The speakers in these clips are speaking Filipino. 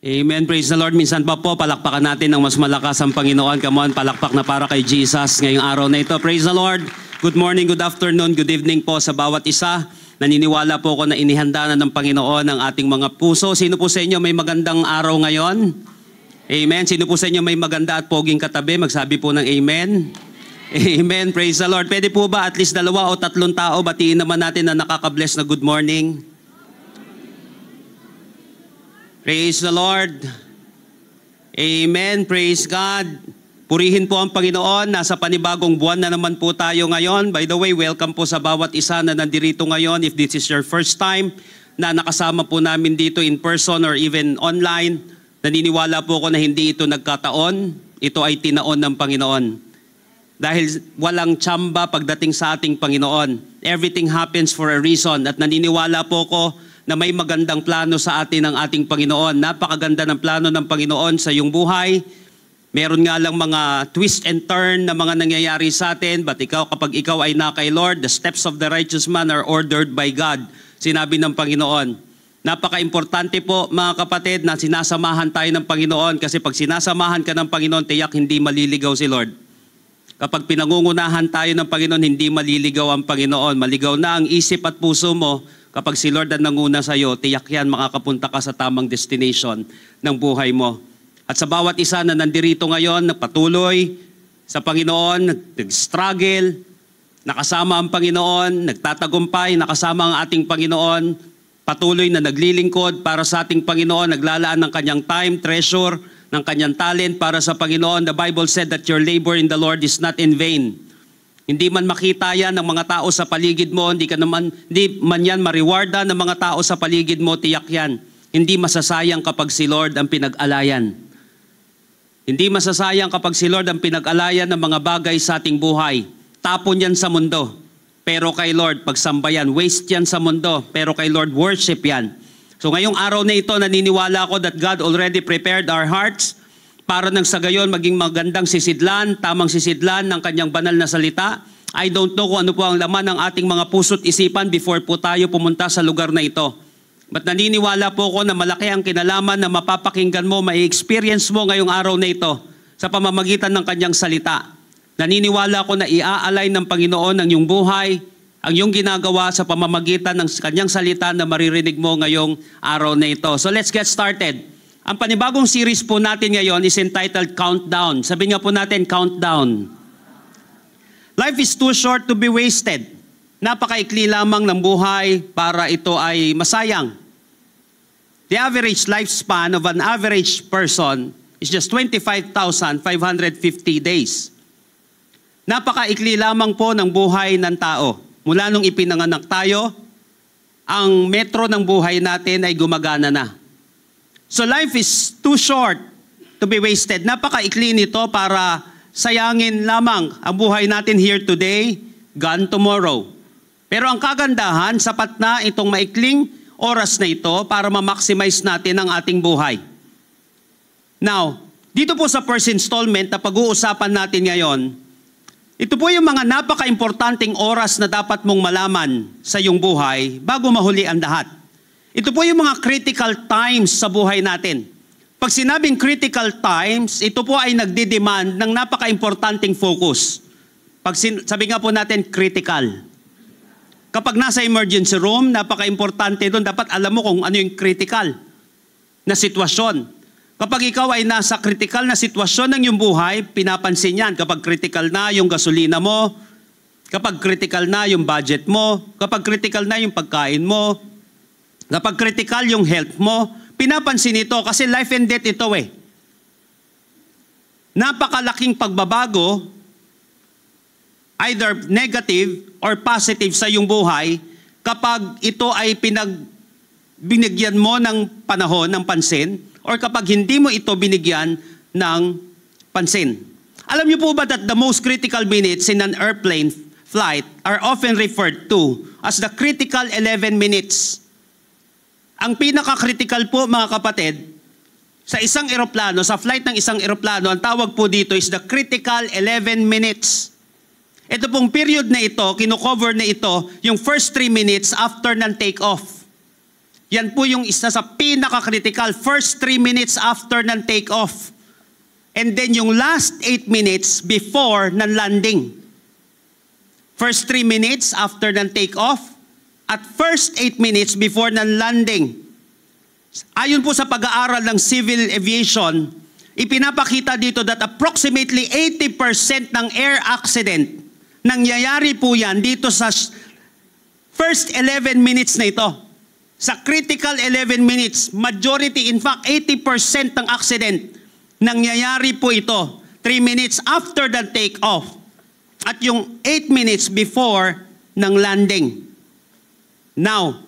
Amen. Praise the Lord. Minsan pa po, palakpakan natin ng mas malakas ang Panginoon. Come on, palakpak na para kay Jesus ngayong araw na ito. Praise the Lord. Good morning, good afternoon, good evening po sa bawat isa. Naniniwala po ako na inihanda na ng Panginoon ang ating mga puso. Sino po sa inyo may magandang araw ngayon? Amen. Sino po sa inyo may maganda at poging katabi? Magsabi po ng amen. Amen. Praise the Lord. Pwede po ba at least 2 o 3 tao batiin naman natin na nakaka-bless na good morning? Praise the Lord. Amen. Praise God. Purihin po ang Panginoon. Nasa panibagong buwan na naman po tayo ngayon. By the way, welcome po sa bawat isa na nandirito ngayon. If this is your first time na nakasama po namin dito in person or even online, naniniwala po ako na hindi ito nagkataon. Ito ay tinaon ng Panginoon. Dahil walang tsamba pagdating sa ating Panginoon. Everything happens for a reason. At naniniwala po ko na may magandang plano sa atin ng ating Panginoon. Napakaganda ng plano ng Panginoon sa iyong buhay. Meron nga lang mga twist and turn na mga nangyayari sa atin. But kapag ikaw ay na kay Lord, the steps of the righteous man are ordered by God. Sinabi ng Panginoon. Napaka-importante po mga kapatid na sinasamahan tayo ng Panginoon. Kasi pag sinasamahan ka ng Panginoon, tiyak hindi maliligaw si Lord. Kapag pinangungunahan tayo ng Panginoon, hindi maliligaw ang Panginoon. Maligaw na ang isip at puso mo. Kapag si Lord ang nanguna sa iyo, tiyak yan makakapunta ka sa tamang destination ng buhay mo. At sa bawat isa na nandirito ngayon, nagpatuloy sa Panginoon, nag-struggle, nakasama ang Panginoon, nagtatagumpay, nakasama ang ating Panginoon, patuloy na naglilingkod para sa ating Panginoon, naglalaan ng kanyang time, treasure, ng kanyang talent para sa Panginoon. The Bible said that your labor in the Lord is not in vain. Hindi man makita yan ng mga tao sa paligid mo, hindi man yan mariwarda ng mga tao sa paligid mo, tiyak yan. Hindi masasayang kapag si Lord ang pinag-alayan. Hindi masasayang kapag si Lord ang pinag-alayan ng mga bagay sa ating buhay. Tapon yan sa mundo, pero kay Lord, pagsamba yan. Waste yan sa mundo, pero kay Lord, worship yan. So ngayong araw na ito, naniniwala ako that God already prepared our hearts para nang sa gayon maging magandang sisidlan, tamang sisidlan ng kanyang banal na salita. I don't know kung ano po ang laman ng ating mga puso't isipan before po tayo pumunta sa lugar na ito. But naniniwala po ko na malaki ang kinalaman na mapapakinggan mo, mai-experience mo ngayong araw na ito sa pamamagitan ng kanyang salita. Naniniwala ko na i-aalay ng Panginoon ang iyong buhay, ang iyong ginagawa sa pamamagitan ng kanyang salita na maririnig mo ngayong araw na ito. So let's get started. Ang panibagong series po natin ngayon is entitled Countdown. Sabi nga po natin, Countdown. Life is too short to be wasted. Napakaikli lamang ng buhay para ito ay masayang. The average lifespan of an average person is just 25,550 days. Napakaikli lamang po ng buhay ng tao. Mula nung ipinanganak tayo, ang metro ng buhay natin ay gumagana na. So life is too short to be wasted. Napakaikli nito para sayangin lamang ang buhay natin here today, gone tomorrow. Pero ang kagandahan, sapat na itong maikling oras na ito para ma-maximize natin ang ating buhay. Now, dito po sa first installment na pag-uusapan natin ngayon, ito po yung mga napaka-importanting oras na dapat mong malaman sa iyong buhay bago mahuli ang lahat. Ito po yung mga critical times sa buhay natin. Pag sinabing critical times, ito po ay nagdidemand ng napaka-importanting focus. Sabi nga po natin, critical. Kapag nasa emergency room, napaka-importante doon, dapat alam mo kung ano yung critical na sitwasyon. Kapag ikaw ay nasa critical na sitwasyon ng iyong buhay, pinapansin yan. Kapag critical na yung gasolina mo, kapag critical na yung budget mo, kapag critical na yung pagkain mo, kapag critical yung health mo, pinapansin ito kasi life and death ito eh. Napakalaking pagbabago, either negative or positive sa iyong buhay, kapag ito ay binigyan mo ng panahon, ng pansin, or kapag hindi mo ito binigyan ng pansin. Alam niyo po ba that the most critical minutes in an airplane flight are often referred to as the critical 11 minutes? Ang pinaka-critical po mga kapatid, sa isang eroplano, sa flight ng isang eroplano, ang tawag po dito is the critical 11 minutes. Ito pong period na ito, kino-cover na ito, yung first 3 minutes after ng take-off. Yan po yung isa sa pinaka-critical. First 3 minutes after ng take-off. And then yung last 8 minutes before ng landing. First 3 minutes after ng take-off at first 8 minutes before ng landing. Ayon po sa pag-aaral ng civil aviation, ipinapakita dito that approximately 80% ng air accident nangyayari po yan dito sa first 11 minutes na ito. Sa critical 11 minutes, majority, in fact, 80% ng accident, nangyayari po ito 3 minutes after the take-off at yung 8 minutes before ng landing. Now,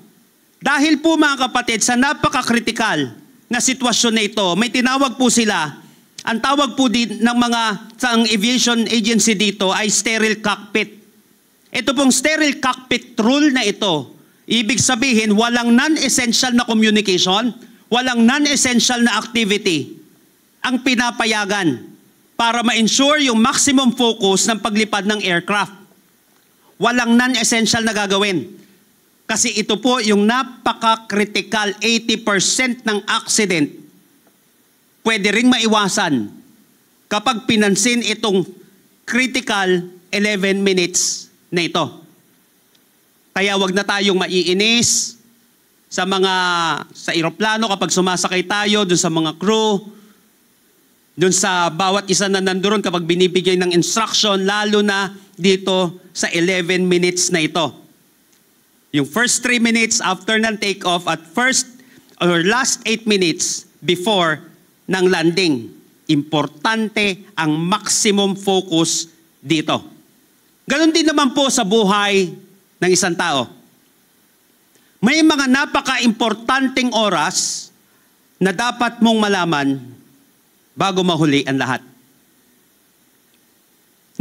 dahil po mga kapatid, sa napaka-critical na sitwasyon na ito, may tinawag po sila, ang tawag po din ng mga sa aviation agency dito ay sterile cockpit. Ito pong sterile cockpit rule na ito, ibig sabihin, walang non-essential na communication, walang non-essential na activity ang pinapayagan para ma-ensure yung maximum focus ng paglipad ng aircraft. Walang non-essential na gagawin. Kasi ito po yung napaka-critical, 80% ng accident pwede ring maiwasan kapag pinansin itong critical 11 minutes na ito. Kaya wag na tayong maiinis sa eroplano kapag sumasakay tayo, dun sa mga crew, dun sa bawat isa na nandoon kapag binibigay ng instruction, lalo na dito sa 11 minutes na ito. Yung first 3 minutes after ng take-off at first or last 8 minutes before ng landing. Importante ang maximum focus dito. Ganon din naman po sa buhay ng isang tao. May mga napaka-importanteng oras na dapat mong malaman bago mahuli ang lahat.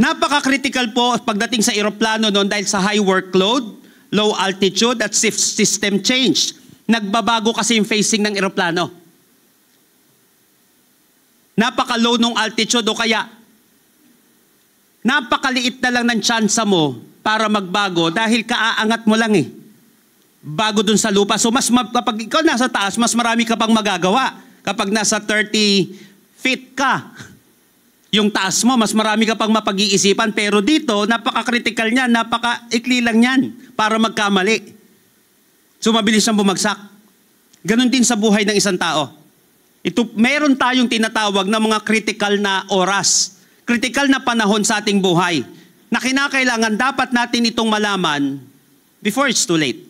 Napaka-critical po pagdating sa eroplano noon dahil sa high workload, low altitude at system change. Nagbabago kasi yung facing ng eroplano. Napaka-low nung altitude o kaya napakaliit na lang ng tsansa mo para magbago dahil kaaangat mo lang bago dun sa lupa. So kapag ikaw nasa taas, mas marami ka pang magagawa. Kapag nasa 30 feet ka, yung taas mo, mas marami ka pang mapag-iisipan. Pero dito, napaka-critical niyan, napaka-ikli lang niyan para magkamali. So mabilis siyang bumagsak. Ganon din sa buhay ng isang tao. Meron tayong tinatawag na mga critical na oras, critical na panahon sa ating buhay na kinakailangan dapat natin itong malaman before it's too late.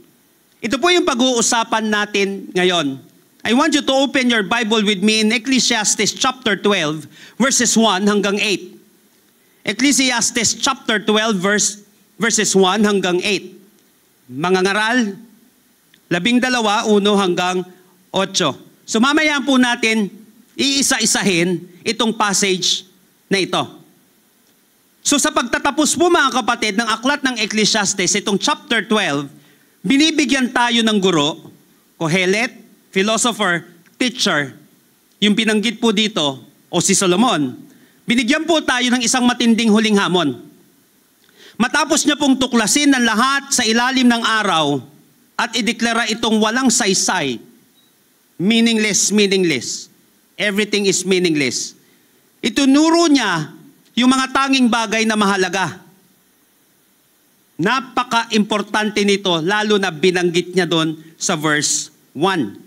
Ito po yung pag-uusapan natin ngayon. I want you to open your Bible with me in Ecclesiastes chapter 12, verses 1 hanggang 8. Ecclesiastes chapter 12, verses 1 hanggang 8. Mga ngaral, 12, 1 hanggang 8. So mamaya po natin iisa-isahin itong passage na ito. So sa pagtatapos po mga kapatid ng aklat ng Ecclesiastes, itong chapter 12, binibigyan tayo ng guro, Kohelet, philosopher, teacher, yung binanggit po dito, o si Solomon. Binigyan po tayo ng isang matinding huling hamon. Matapos niya pong tuklasin ng lahat sa ilalim ng araw at ideklara itong walang saysay, meaningless. Everything is meaningless. Itunuro niya yung mga tanging bagay na mahalaga. Napaka-importante nito, lalo na binanggit niya doon sa verse 1.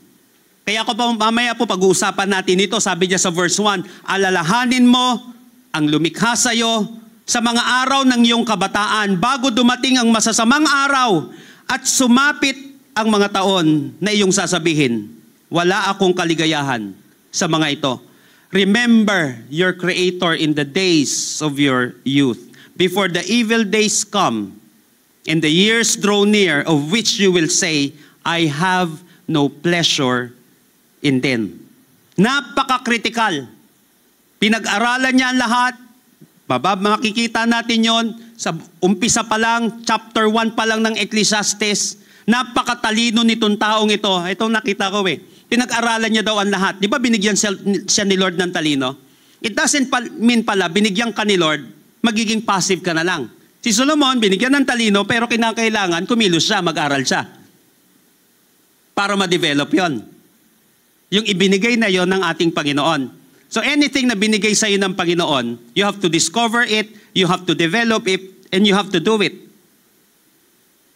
Kaya mamaya po pag-uusapan natin ito, sabi niya sa verse 1, alalahanin mo ang lumikha sa iyo sa mga araw ng iyong kabataan bago dumating ang masasamang araw at sumapit ang mga taon na iyong sasabihin, wala akong kaligayahan sa mga ito. Remember your Creator in the days of your youth, before the evil days come, and the years draw near, of which you will say, I have no pleasure in them. Napaka-critical. Pinag-aralan niya ang lahat. Makikita natin yon sa umpisa pa lang, chapter 1 pa lang ng Ecclesiastes. Napakatalino nitong taong ito. Itong nakita ko Pinag-aralan niya daw ang lahat. Di ba binigyan siya ni Lord ng talino? It doesn't mean pala, binigyan ka ni Lord, magiging passive ka na lang. Si Solomon, binigyan ng talino, pero kinakailangan kumilos siya, mag-aral siya. para ma-develop yon. Yung ibinigay na yon ng ating Panginoon. So anything na binigay sa iyo ng Panginoon, you have to discover it, you have to develop it, and you have to do it.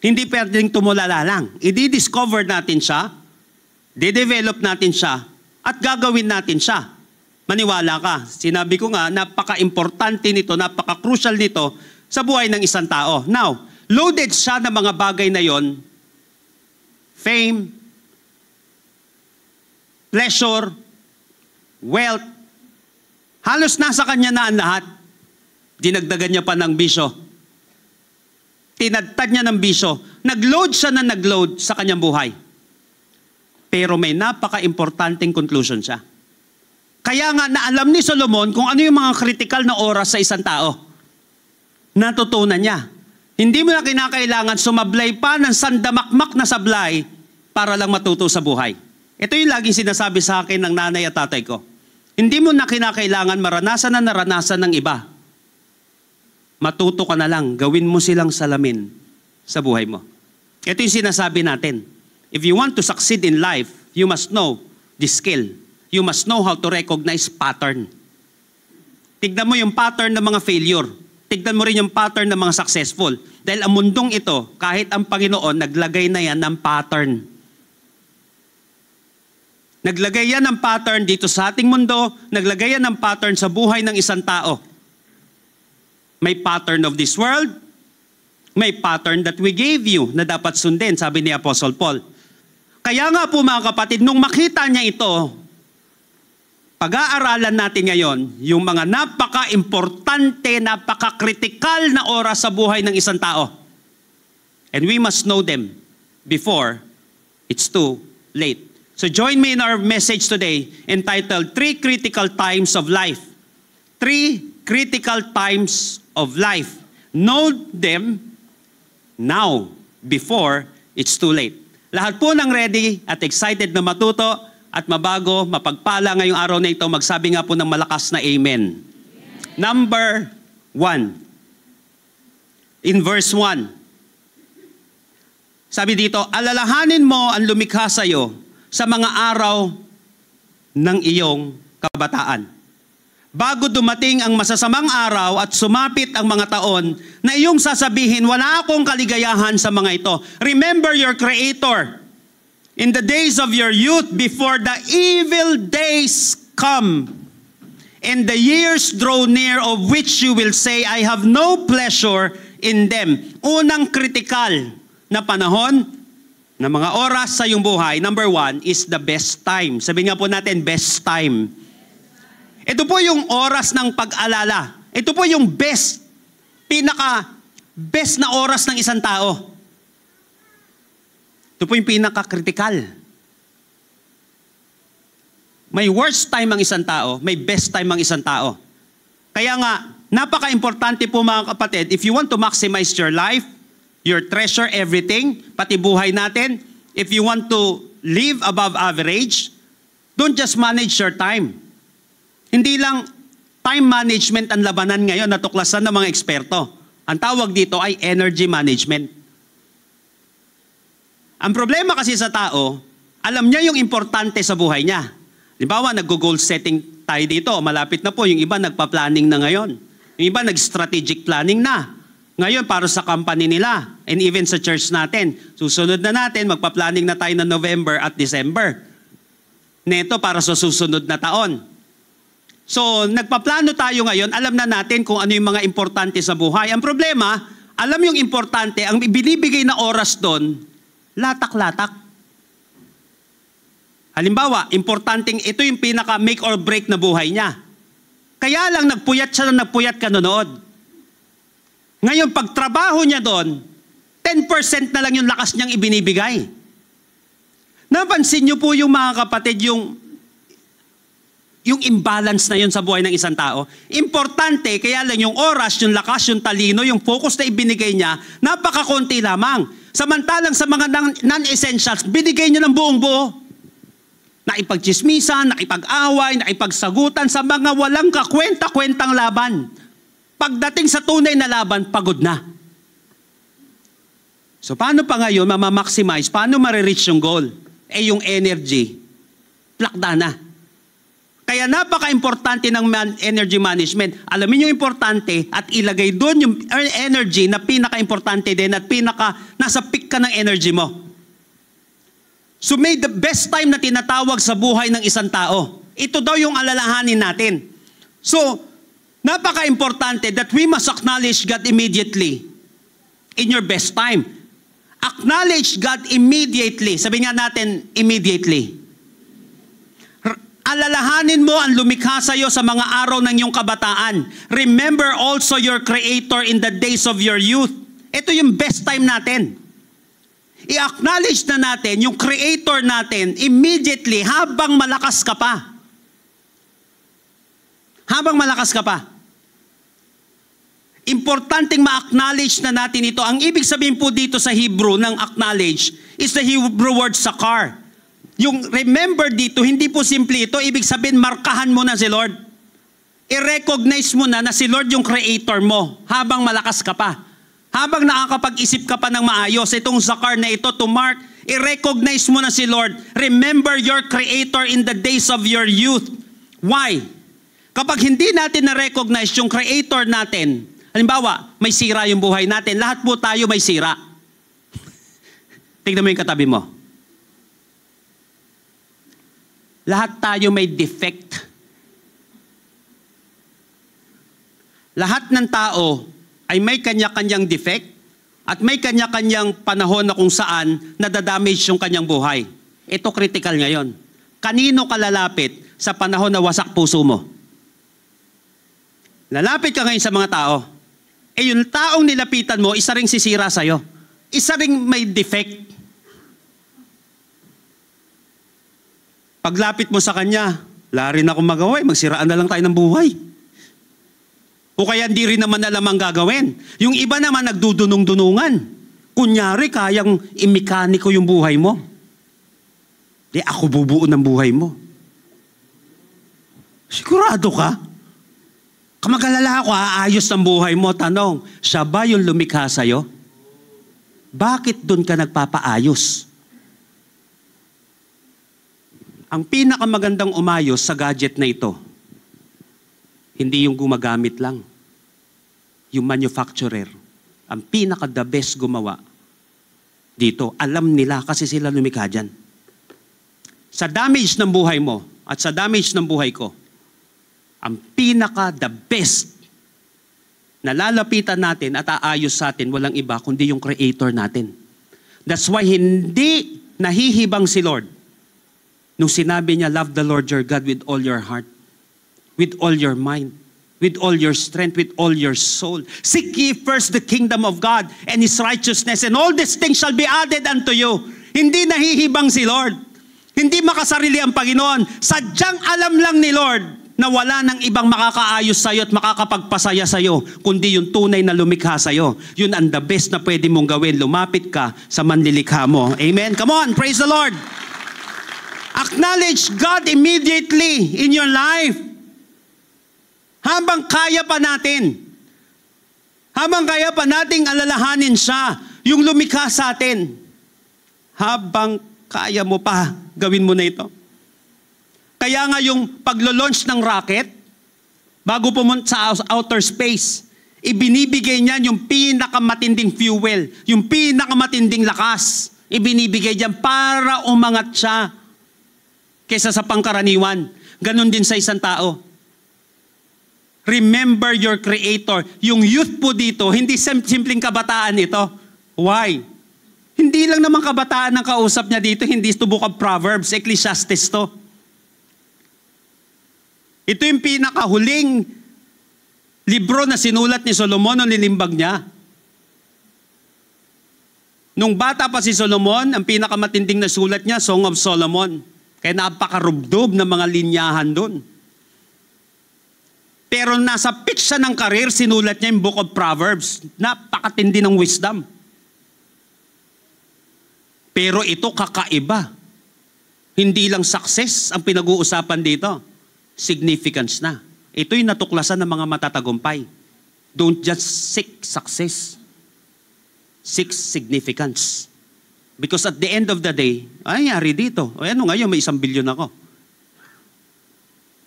Hindi pwedeng tumulala lang. I-discover natin siya, de-develop natin siya, at gagawin natin siya. Maniwala ka. Sinabi ko nga, napaka-importante nito, napaka-crucial nito sa buhay ng isang tao. Now, loaded siya ng mga bagay na yon, fame, pleasure, wealth, halos nasa kanya na ang lahat. Dinagdagan niya pa ng bisyo. Tinadtad niya ng bisyo. Nag-load siya na nag-load sa kanyang buhay. Pero may napaka-importanting conclusion siya. Kaya nga naalam ni Solomon kung ano yung mga critical na oras sa isang tao. Natutunan niya. Hindi mo na kinakailangan sumablay pa ng sandamakmak na sablay para lang matuto sa buhay. Ito yung laging sinasabi sa akin ng nanay at tatay ko. Hindi mo na kinakailangan maranasan na naranasan ng iba. Matuto ka na lang, gawin mo silang salamin sa buhay mo. Ito yung sinasabi natin. If you want to succeed in life, you must know this skill. You must know how to recognize pattern. Tignan mo yung pattern ng mga failure. Tignan mo rin yung pattern ng mga successful. Dahil ang mundong ito, kahit ang Panginoon, naglagay na yan ng pattern. Naglagay yan ng pattern dito sa ating mundo, naglagay yan ng pattern sa buhay ng isang tao. May pattern of this world, may pattern that we gave you na dapat sundin, sabi ni Apostle Paul. Kaya nga po mga kapatid, nung makita niya ito, pag-aaralan natin ngayon, yung mga napaka-importante, napaka-critical na oras sa buhay ng isang tao. And we must know them before it's too late. So join me in our message today entitled 3 Critical Times of Life. 3 critical times of life. Know them now before it's too late. Lahat po ng ready at excited na matuto at mabago, mapagpala ngayong araw na ito, magsabi nga po ng malakas na amen. Number 1. In verse 1. Sabi dito, alalahanin mo ang lumikha sa iyo sa mga araw ng iyong kabataan. Bago dumating ang masasamang araw at sumapit ang mga taon na iyong sasabihin, wala akong kaligayahan sa mga ito. Remember your Creator in the days of your youth before the evil days come and the years draw near of which you will say, I have no pleasure in them. Unang kritikal na panahon na mga oras sa iyong buhay, number 1 is the best time. Sabi nga po natin, best time. Ito po yung oras ng pag-alala. Ito po yung best, pinaka-best na oras ng isang tao. Ito po yung pinaka-critical. May worst time ang isang tao, may best time ang isang tao. Kaya nga, napaka-importante po mga kapatid, if you want to maximize your life, your treasure, everything, pati buhay natin, if you want to live above average, don't just manage your time. Hindi lang time management ang labanan ngayon na tuklasan ng mga eksperto. Ang tawag dito ay energy management. Ang problema kasi sa tao, alam niya yung importante sa buhay niya. Halimbawa, nag-goal setting tayo dito, malapit na po, yung iba nagpa-planning na ngayon. Yung iba nag-strategic planning na. Ngayon, para sa company nila, and even sa church natin, susunod na natin, magpa-planning na tayo ng November at December. Neto para sa susunod na taon. So, nagpaplano tayo ngayon, alam na natin kung ano yung mga importante sa buhay. Ang problema, alam yung importante, ang binibigay na oras doon, latak-latak. Halimbawa, importanteng, ito yung pinaka make or break na buhay niya. Kaya lang nagpuyat siya na nagpuyat kanonood. Ngayon, pag trabaho niya doon, 10% na lang yung lakas niyang ibinibigay. Napansin niyo po yung mga kapatid, yung imbalance na yun sa buhay ng isang tao. Importante, kaya lang yung oras, yung lakas, yung talino, yung focus na ibinigay niya, napakakunti lamang. Samantalang sa mga non-essentials, binigay niya ng buong buo. Nakipagchismisan, nakipag-away, nakipagsagutan sa mga walang kakwenta-kwentang laban. Pagdating sa tunay na laban, pagod na. So paano pa ngayon mamamaximize? Paano marireach yung goal? yung energy, plakda na. Kaya napaka-importante ng energy management. Alamin yung importante at ilagay doon yung energy na pinaka-importante din at nasa peak ka ng energy mo. So may the best time na tinatawag sa buhay ng isang tao. Ito daw yung alalahanin natin. So, napaka-importante that we must acknowledge God immediately in your best time. Acknowledge God immediately. Sabi nga natin, immediately. Alalahanin mo ang lumikha sa iyo sa mga araw ng iyong kabataan. Remember also your Creator in the days of your youth. Ito yung best time natin. I-acknowledge na natin yung Creator natin immediately habang malakas ka pa. Habang malakas ka pa. Importanteng ma-acknowledge na natin ito. Ang ibig sabihin po dito sa Hebrew ng acknowledge is the Hebrew word sakar. Yung remember dito, hindi po simple ito. Ibig sabihin, markahan mo na si Lord. I-recognize mo na si Lord yung Creator mo habang malakas ka pa. Habang nakakapag-isip ka pa ng maayos, itong zakar na ito to mark, i-recognize mo na si Lord. Remember your Creator in the days of your youth. Why? Kapag hindi natin na-recognize yung Creator natin, halimbawa, may sira yung buhay natin, lahat po tayo may sira. Tingnan mo yung katabi mo. Lahat tayo may defect. Lahat ng tao ay may kanya-kanyang defect at may kanya-kanyang panahon na kung saan nadadamage yung kanyang buhay. Ito critical ngayon. Kanino ka lalapit sa panahon na wasak puso mo? Lalapit ka ngayon sa mga tao. Yung taong nilapitan mo, isa ring sisira sa'yo. Isa ring may defect. Paglapit mo sa kanya, wala rin akong magawa, magsiraan na lang tayo ng buhay. O kaya hindi rin naman alam ang gagawin. Yung iba naman nagdudunong-dunungan. Kunyari, kayang imekaniko yung buhay mo. Di ako bubuo ng buhay mo. Sigurado ka? Kamagalala ako, aayos ng buhay mo. Tanong, siya ba yung lumikha sa'yo? Bakit doon ka nagpapaayos? Ang pinakamagandang umayos sa gadget na ito, hindi yung gumagamit lang. Yung manufacturer. Ang pinaka-the best gumawa dito. Alam nila kasi sila lumikha dyan. Sa damage ng buhay mo at sa damage ng buhay ko, ang pinaka-the best na lalapitan natin at aayos sa atin, walang iba kundi yung Creator natin. That's why hindi nahihibang si Lord nung sinabi niya, love the Lord your God with all your heart, with all your mind, with all your strength, with all your soul. Seek ye first the kingdom of God and His righteousness, and all these things shall be added unto you. Hindi nahihibang si Lord. Hindi makasarili ang Panginoon. Sadyang alam lang ni Lord na wala nang ibang makakaayos sa'yo at makakapagpasaya sa'yo, kundi yung tunay na lumikha sa'yo. Yun ang the best na pwede mong gawin. Lumapit ka sa manlilikha mo. Amen? Come on, praise the Lord. Acknowledge God immediately in your life. Habang kaya pa natin. Habang kaya pa nating alalahanin siya, yung lumikha sa atin. Habang kaya mo pa, gawin mo na ito. Kaya nga yung paglo-launch ng rocket, bago pumunta sa outer space, ibinibigay niyan yung pinakamatinding fuel, yung pinakamatinding lakas. Ibinibigay diyan para umangat siya kaysa sa pangkaraniwan. Ganon din sa isang tao. Remember your Creator. Yung youth po dito, hindi simpleng kabataan ito. Why? Hindi lang naman kabataan ang kausap niya dito, hindi ito Book of Proverbs, Ecclesiastes to. Ito yung pinakahuling libro na sinulat ni Solomon nung nilimbag niya. Nung bata pa si Solomon, ang pinakamatinding na sulat niya, Song of Solomon. Kaya napakarubdob ng mga linyahan doon. Pero nasa peak siya ng career, sinulat niya yung Book of Proverbs. Napakatindi ng wisdom. Pero ito kakaiba. Hindi lang success ang pinag-uusapan dito. Significance na. Ito yung natuklasan ng mga matatagumpay. Don't just seek success. Seek significance. Because at the end of the day, ay, yari dito. O ano ngayon, may 1 billion ako.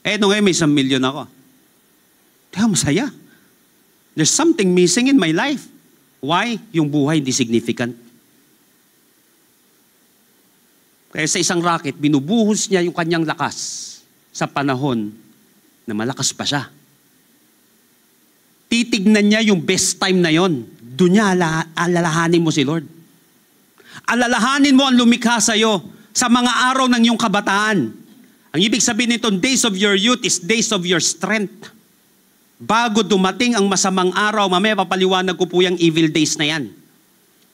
Ano ngayon, may 1 million ako. Kaya masaya. There's something missing in my life. Why? Yung buhay hindi significant. Kaya sa isang rocket, binubuhos niya yung kanyang lakas sa panahon na malakas pa siya. Titignan niya yung best time na yon. Doon niya alalahanin mo si Lord. Alalahanin mo ang lumikha sa'yo sa mga araw ng iyong kabataan. Ang ibig sabihin nito, days of your youth is days of your strength. Bago dumating ang masamang araw, mamaya papaliwanag ko po yung evil days na yan.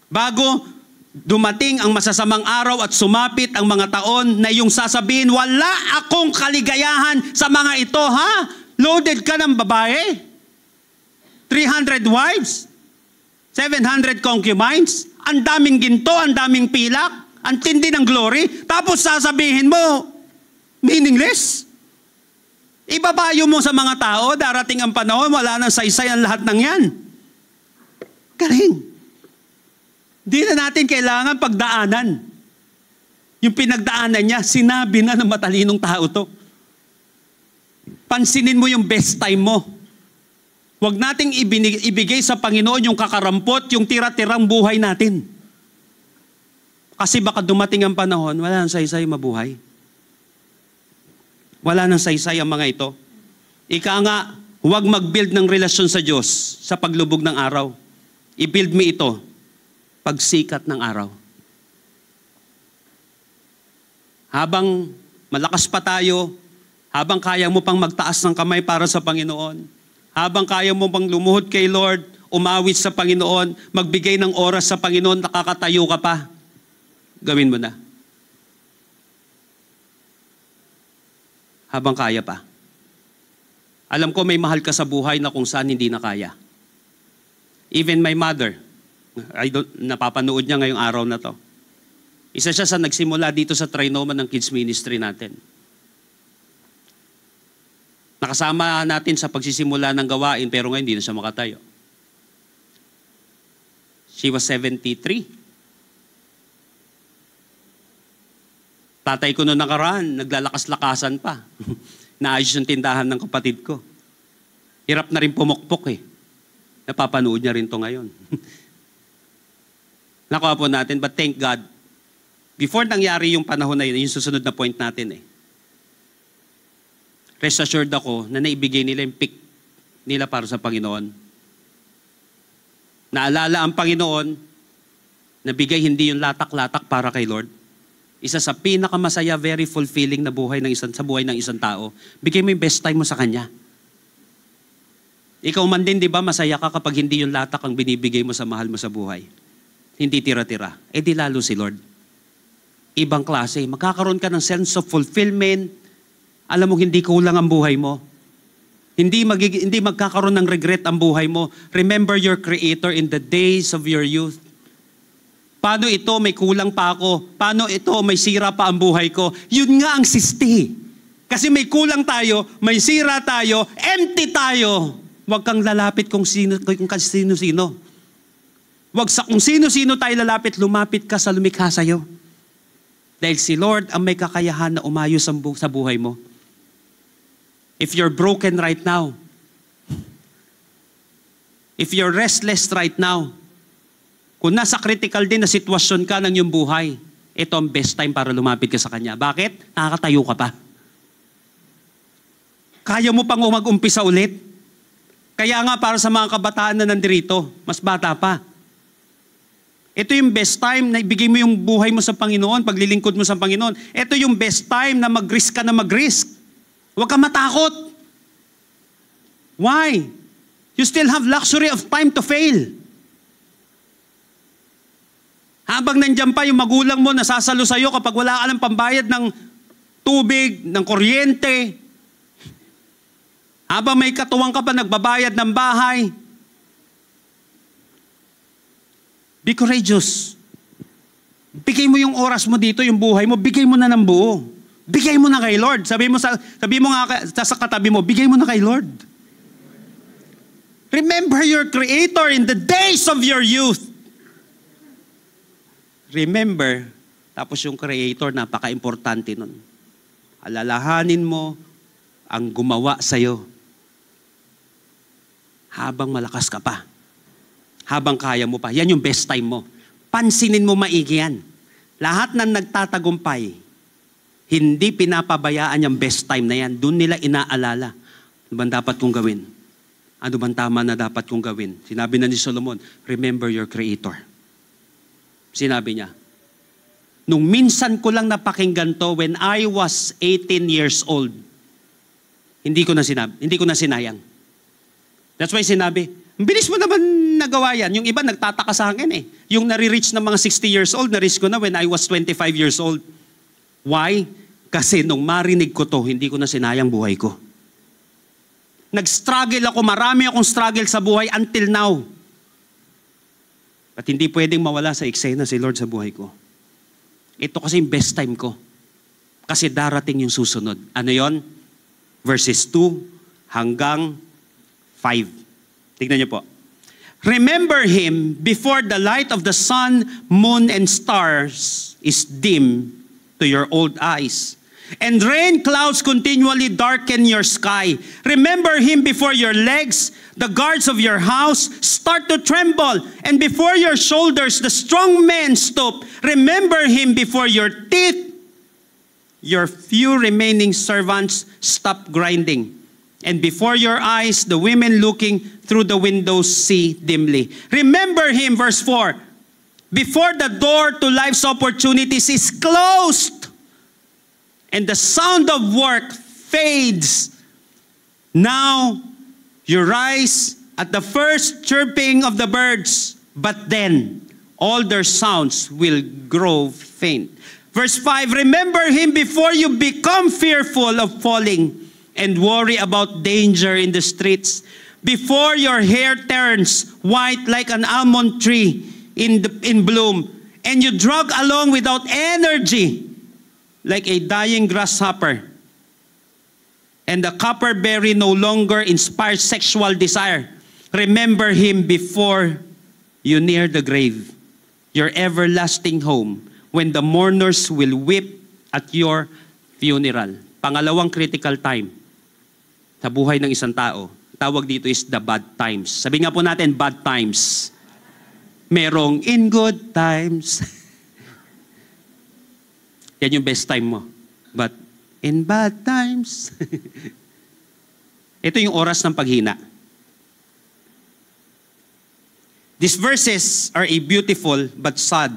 Bago dumating ang masasamang araw at sumapit ang mga taon na iyong sasabihin, wala akong kaligayahan sa mga ito, ha? Loaded ka ng babae? 300 wives? 700 concubines? Ang daming ginto, ang daming pilak, ang tindi ng glory, tapos sasabihin mo, meaningless. Ibabayo mo sa mga tao, darating ang panahon, wala nang saysay ang lahat ng yan. Galing. Di na natin kailangan pagdaanan. Yung pinagdaanan niya, sinabi na ng matalinong tao to. Pansinin mo yung best time mo. Huwag nating ibigay sa Panginoon yung kakarampot, yung tira-tirang buhay natin. Kasi baka dumating ang panahon, wala nang saysay mabuhay. Wala nang saysay ang mga ito. Ika nga, huwag mag-build ng relasyon sa Diyos sa paglubog ng araw. I-build mo ito pagsikat ng araw. Habang malakas pa tayo, habang kaya mo pang magtaas ng kamay para sa Panginoon, habang kaya mo pang lumuhod kay Lord, umawit sa Panginoon, magbigay ng oras sa Panginoon, nakakatayo ka pa, gawin mo na. Habang kaya pa. Alam ko may mahal ka sa buhay na kung saan hindi na kaya. Even my mother, napapanood niya ngayong araw na to. Isa siya sa nagsimula dito sa Trinoma ng kids ministry natin. Nakasama natin sa pagsisimula ng gawain pero ngayon hindi na siya makatayo. She was 73. Tatay ko noong nakaraan, naglalakas-lakasan pa. Naayos yung tindahan ng kapatid ko. Hirap na rin pumukpok eh. Napapanood niya rin to ngayon. Nakuha po natin, but thank God, before nangyari yung panahon na yun, yung susunod na point natin eh. Rest assured ako na naibigay nila yung pick nila para sa Panginoon. Naalala ang Panginoon, nabigay hindi yung latak-latak para kay Lord. Isa sa pinakamasaya, very fulfilling na buhay sa buhay ng isang tao. Bigay mo yung best time mo sa Kanya. Ikaw man din, di ba, masaya ka kapag hindi yung latak ang binibigay mo sa mahal mo sa buhay. Hindi tira-tira. Eh di lalo si Lord. Ibang klase. Magkakaroon ka ng sense of fulfillment. Alam mo, hindi kulang ang buhay mo. Hindi magkakaroon ng regret ang buhay mo. Remember your Creator in the days of your youth. Paano ito may kulang pa ako? Paano ito may sira pa ang buhay ko? Yun nga ang sisti. Kasi may kulang tayo, may sira tayo, empty tayo. Huwag kang lalapit kung sino-sino. Huwag sa kung sino-sino tayo lalapit, lumapit ka sa lumikha sa'yo. Dahil si Lord ang may kakayahan na umayos sa buhay mo. If you're broken right now, if you're restless right now, kung nasa critical din na sitwasyon ka ng iyong buhay, ito ang best time para lumapit ka sa Kanya. Bakit? Nakakatayo ka pa. Kaya mo pang mag-umpisa ulit. Kaya nga para sa mga kabataan na nandirito, mas bata pa. Ito yung best time na ibigay mo yung buhay mo sa Panginoon, paglilingkod mo sa Panginoon. Ito yung best time na mag-risk ka na mag-risk. Huwag ka matakot. Why? You still have luxury of time to fail. Habang nandyan pa yung magulang mo nasasalo sa'yo kapag wala ka ng pambayad ng tubig, ng kuryente. Habang may katuwang ka pa nagbabayad ng bahay. Be courageous. Bigay mo yung oras mo dito, yung buhay mo, bigay mo na ng buo. Bigay mo na kay Lord. Sabi mo nga sa katabi mo, bigay mo na kay Lord. Remember your Creator in the days of your youth. remember, tapos yung Creator, napaka-importante nun. Alalahanin mo ang gumawa sa'yo habang malakas ka pa. Habang kaya mo pa. Yan yung best time mo. Pansinin mo maigi yan. Lahat ng nagtatagumpay, hindi pinapabayaan yung best time na yan. Doon nila inaalala. Ano bang dapat kong gawin? Ano bang tama na dapat kong gawin? Sinabi na ni Solomon, remember your Creator. Sinabi niya, nung minsan ko lang napakinggan to when I was 18 years old, hindi ko na sinayang. That's why sinabi, bilis mo naman nagawa yan. Yung iba nagtataka sa akin eh. Yung nare-reach ng mga 60 years old, na-reach ko na when I was 25 years old. Why? Kasi nung marinig ko to, hindi ko na sinayang buhay ko. Nag-struggle ako, marami akong struggle sa buhay until now. At hindi pwedeng mawala sa eksena si Lord sa buhay ko. Ito kasi yung best time ko. Kasi darating yung susunod. Ano yon? Verses 2 hanggang 5. Tignan niyo po. Remember him before the light of the sun, moon, and stars is dim to your old eyes. And rain clouds continually darken your sky. Remember him before your legs, the guards of your house start to tremble. And before your shoulders, the strong men stoop. Remember him before your teeth. Your few remaining servants stop grinding. And before your eyes, the women looking through the windows see dimly. Remember him, verse 4. Before the door to life's opportunities is closed, and the sound of work fades. Now you rise at the first chirping of the birds, but then all their sounds will grow faint. Verse 5, remember him before you become fearful of falling and worry about danger in the streets. Before your hair turns white like an almond tree in bloom, and you drag along without energy, like a dying grasshopper, and the copperberry no longer inspires sexual desire. Remember him before you near the grave, your everlasting home, when the mourners will weep at your funeral. Pangalawang critical time sa buhay ng isang tao, tawag dito is the bad times. Sabi nga po natin, bad times. Merong in good times. Yan yung best time mo. But in bad times, ito yung oras ng paghina. These verses are a beautiful but sad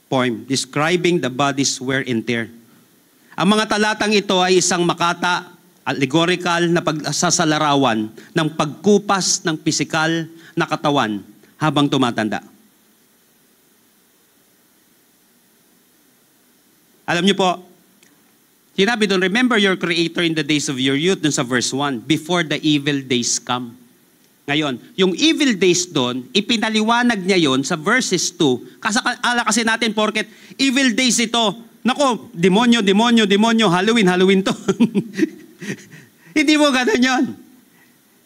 poem describing the body's wear and tear. Ang mga talatang ito ay isang makata, allegorical na pagsasalarawan ng pagkupas ng pisikal na katawan habang tumatanda. Alam niyo po, sinabi doon, remember your Creator in the days of your youth, dun sa verse 1, before the evil days come. Ngayon, yung evil days doon, ipinaliwanag niya yon sa verses 2. Kasi natin, porket evil days ito, nako, demonyo, Halloween to. Hindi mo ganun yun.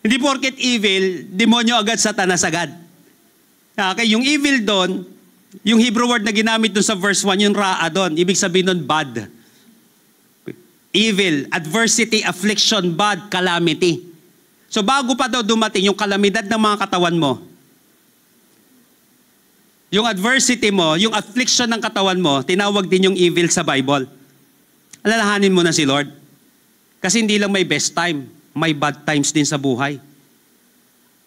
Hindi porket evil, demonyo agad, Satanas agad. Okay, yung evil doon, yung Hebrew word na ginamit doon sa verse 1, yung ra'a doon, ibig sabihin doon, bad. Evil, adversity, affliction, bad, calamity. So bago pa daw dumating yung kalamidad ng mga katawan mo, yung adversity mo, yung affliction ng katawan mo, tinawag din yung evil sa Bible. Alalahanin mo na si Lord. Kasi hindi lang may best time, may bad times din sa buhay.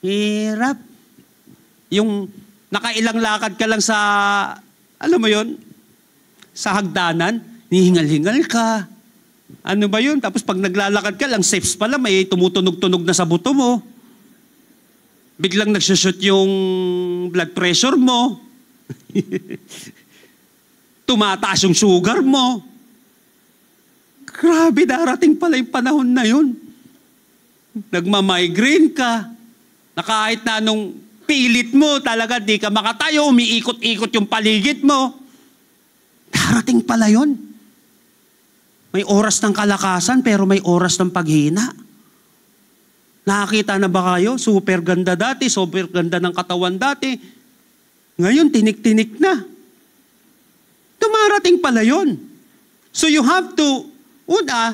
Hirap. Yung nakailang lakad ka lang sa, alam mo yon, sa hagdanan, nihingal-hingal ka. Ano ba yun? Tapos pag naglalakad ka lang, safe pala, may tumutunog-tunog na sa buto mo. Biglang nagsushoot yung blood pressure mo. Tumataas yung sugar mo. Grabe, darating pala yung panahon na yun. Nagmamigraine ka. Na kahit na anong pilit mo, talaga di ka makatayo, umiikot-ikot yung paligid mo. Darating pala yun. May oras ng kalakasan, pero may oras ng paghina. Nakakita na ba kayo? Super ganda dati, super ganda ng katawan dati. Ngayon, tinik-tinik na. Dumarating pala yun. So you have to,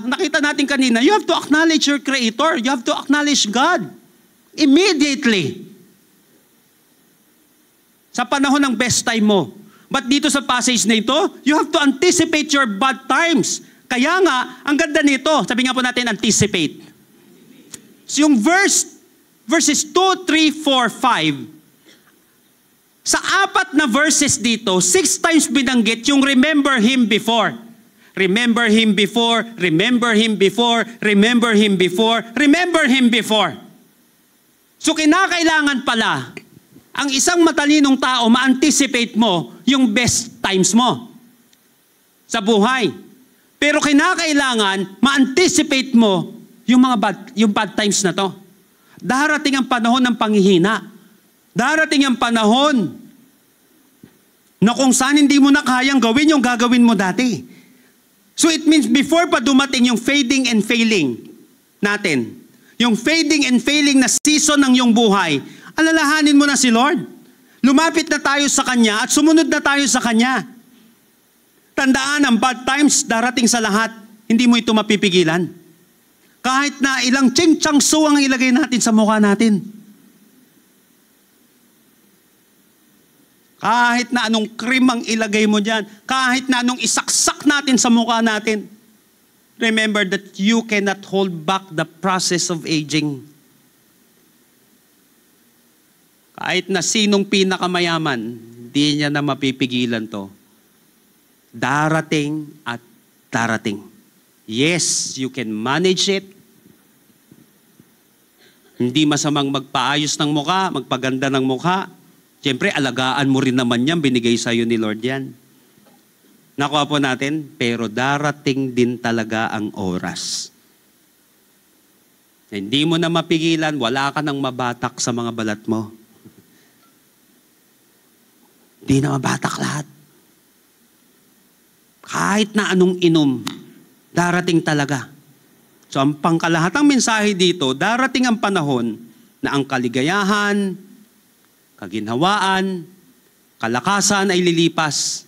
nakita natin kanina, you have to acknowledge your Creator. You have to acknowledge God. Immediately. Sa panahon ng best time mo. But dito sa passage na ito, you have to anticipate your bad times. Kaya nga, ang ganda nito, sabi nga po natin, anticipate. So yung verses 2, 3, 4, 5, sa 4 na verses dito, 6 times binanggit yung remember Him before. Remember Him before, remember Him before, remember Him before, remember Him before. So kinakailangan pala, ang isang matalinong tao, ma-anticipate mo yung best times mo sa buhay. Pero kinakailangan, ma-anticipate mo yung bad times na to. Darating ang panahon ng panghihina. Darating ang panahon na kung saan hindi mo na kayang gawin yung gagawin mo dati. So it means before pa dumating yung fading and failing natin, yung fading and failing na season ng iyong buhay, alalahanin mo na si Lord. Lumapit na tayo sa Kanya at sumunod na tayo sa Kanya. Tandaan, ang bad times darating sa lahat. Hindi mo ito mapipigilan. Kahit na ilang ching-chang-su ang ilagay natin sa mukha natin. Kahit na anong cream ang ilagay mo dyan, kahit na anong isaksak natin sa mukha natin, remember that you cannot hold back the process of aging. Kahit na sinong pinakamayaman, hindi niya na mapipigilan to. Darating at darating. Yes, you can manage it. Hindi masamang magpaayos ng mukha, magpaganda ng mukha. Siyempre, alagaan mo rin naman yan, binigay sa'yo ni Lord yan. Nakuha po natin, pero darating din talaga ang oras. Hindi mo na mapigilan, wala ka nang mabatak sa mga balat mo. Hindi na mabatak lahat. Kahit na anong inom, darating talaga. So ang pangkalahatang mensahe dito, darating ang panahon na ang kaligayahan, kaginhawaan, kalakasan ay lilipas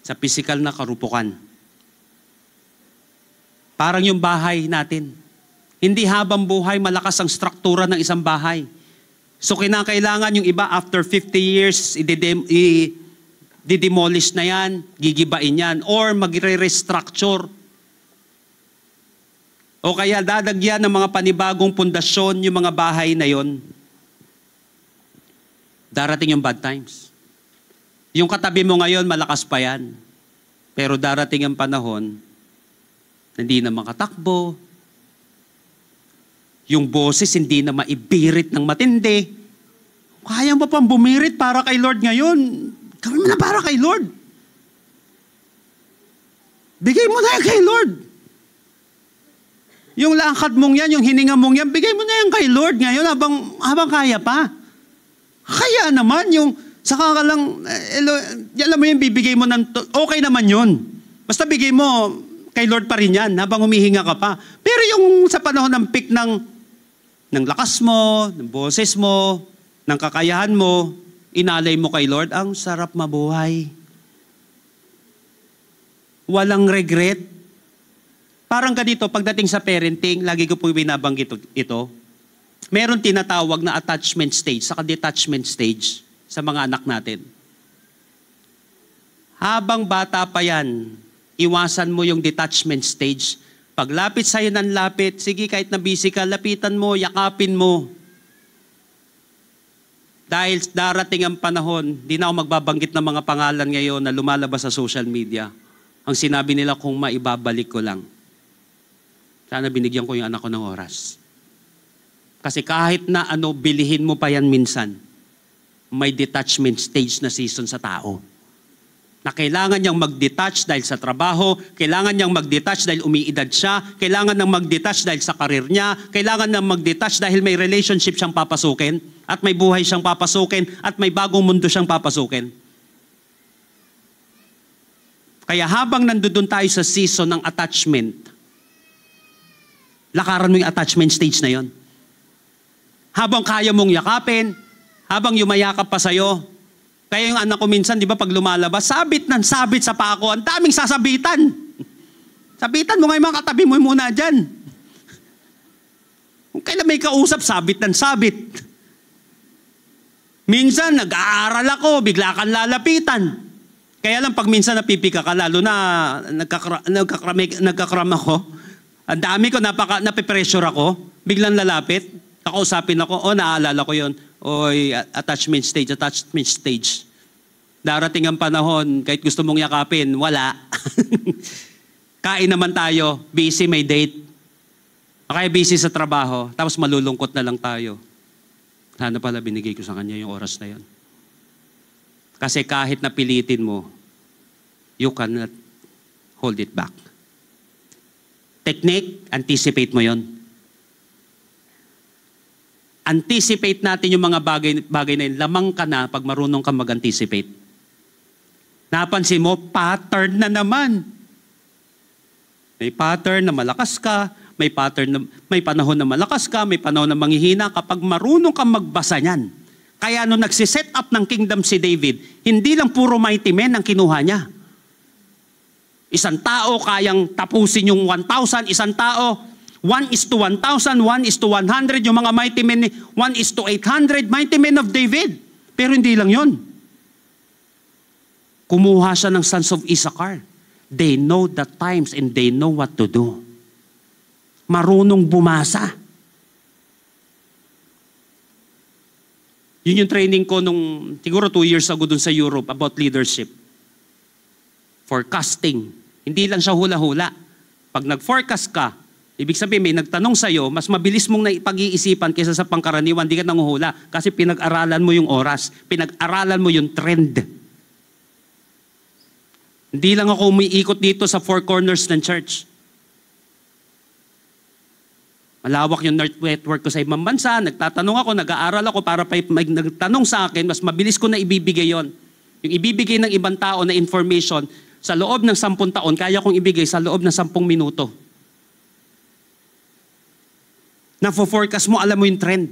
sa pisikal na karupukan. Parang yung bahay natin. Hindi habang buhay malakas ang struktura ng isang bahay. So kinakailangan yung iba after 50 years, i-demolish na yan, gigibain yan, or magre-restructure. O kaya dadagyan ng mga panibagong pundasyon yung mga bahay na yon. Darating yung bad times. Yung katabi mo ngayon, malakas pa yan. Pero darating ang panahon, hindi na makatakbo. Yung boses, hindi na maibirit ng matindi. Kaya mo pang bumirit para kay Lord ngayon. Gawin mo na para kay Lord. Bigay mo na yan kay Lord. Yung lakad mong yan, yung hininga mong yan, bigay mo na yan kay Lord ngayon habang kaya pa. Kaya naman yung, saka ka lang, alam mo yun, bibigay mo okay naman yun. Basta bigay mo, kay Lord pa rin yan, habang humihinga ka pa. Pero yung sa panahon ng peak ng lakas mo, ng boses mo, ng kakayahan mo, inalay mo kay Lord, ang sarap mabuhay. Walang regret. Parang ganito, pagdating sa parenting, lagi ko po binabanggit ito, meron tinatawag na attachment stage, saka detachment stage sa mga anak natin. Habang bata pa yan, iwasan mo yung detachment stage. Paglapit sa'yo ng lapit, sige kahit na busy ka, lapitan mo, yakapin mo. Dahil darating ang panahon, di na ako magbabanggit ng mga pangalan ngayon na lumalabas sa social media. Ang sinabi nila kung maibabalik ko lang. Sana binigyan ko yung anak ko ng oras. Kasi kahit na bilihin mo pa yan minsan, may detachment stage na season sa tao. Na kailangan niyang mag-detach dahil sa trabaho, kailangan niyang mag-detach dahil umiidad siya, kailangan niyang mag-detach dahil sa karir niya, kailangan niyang mag-detach dahil may relationship siyang papasukin, at may buhay siyang papasukin, at may bagong mundo siyang papasukin. Kaya habang nandoon tayo sa season ng attachment, lakaran mo yung attachment stage na yon. Habang kaya mong yakapin, habang yumayakap pa sa'yo, Kaya yung anak ko minsan, di ba, pag lumalabas, sabit ng sabit sa pako, ang daming sasabitan. Sabitan mo nga yung mga katabi mo muna dyan. Kung kailan may kausap, sabit ng sabit. Minsan, nag-aaral ako, bigla kang lalapitan. Kaya lang pag minsan napipika ka, lalo na nagkakram ako, ang dami ko, napipressure ako, biglang lalapit, kakausapin ako, naalala ko yon. Oy, attachment stage. Darating ang panahon, kahit gusto mong yakapin, wala. Kain naman tayo, busy, may date. Kaya busy sa trabaho, tapos malulungkot na lang tayo. Sana pala binigay ko sa kanya yung oras na yon. Kasi kahit napilitin mo, you cannot hold it back. Technique, anticipate mo yon. Anticipate natin yung mga bagay na yun. Lamang ka na pag marunong ka mag-anticipate. Napansin mo, pattern na naman. May pattern na malakas ka, may panahon na malakas ka, may panahon na manghihina. Kapag marunong kang magbasa niyan. Kaya nung nagsiset up ng kingdom si David, hindi lang puro mighty men ang kinuha niya. Isang tao kayang tapusin yung 1,000, isang tao 1:1,000, 1:100, yung mga mighty men, 1:800, mighty men of David. Pero hindi lang yon. Kumuha siya ng sons of Issachar. They know the times and they know what to do. Marunong bumasa. Yun yung training ko nung siguro 2 years ago dun sa Europe about leadership. Forecasting. Hindi lang siya hula-hula. Pag nag-forecast ka, ibig sabihin may nagtanong sa'yo, mas mabilis mong pag-iisipan kaysa sa pangkaraniwan, di ka nanguhula. Kasi pinag-aralan mo yung oras, pinag-aralan mo yung trend. Hindi lang ako umiikot dito sa 4 corners ng church. Malawak yung network ko sa ibang bansa, nagtatanong ako, nag-aaral ako para may nagtanong sa akin, mas mabilis ko na ibibigay yon. Yung ibibigay ng ibang tao na information, sa loob ng 10 taon, kaya kong ibigay sa loob ng 10 minuto. Na-forecast mo, alam mo yung trend.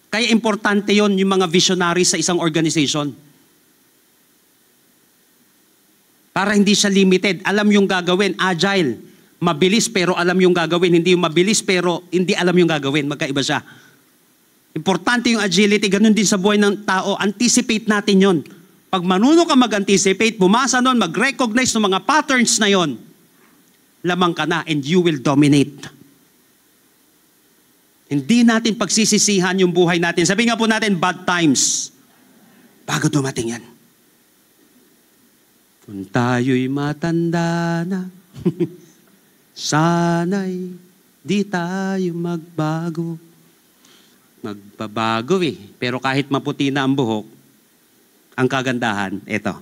Kaya importante yon yung mga visionaries sa isang organization. Para hindi siya limited. Alam yung gagawin, agile. Mabilis pero alam yung gagawin. Hindi yung mabilis pero hindi alam yung gagawin. Magkaiba siya. Importante yung agility. Ganun din sa buhay ng tao. Anticipate natin yon. Pag marunong ka mag-anticipate, bumasa nun, mag-recognize ng mga patterns na yon, lamang ka na and you will dominate. Hindi natin pagsisisihan yung buhay natin. Sabi nga po natin, bad times. Bago dumating yan. Kung tayo'y matanda na, sana'y di tayo magbago. Magbabago pero kahit maputi na ang buhok, ang kagandahan, ito.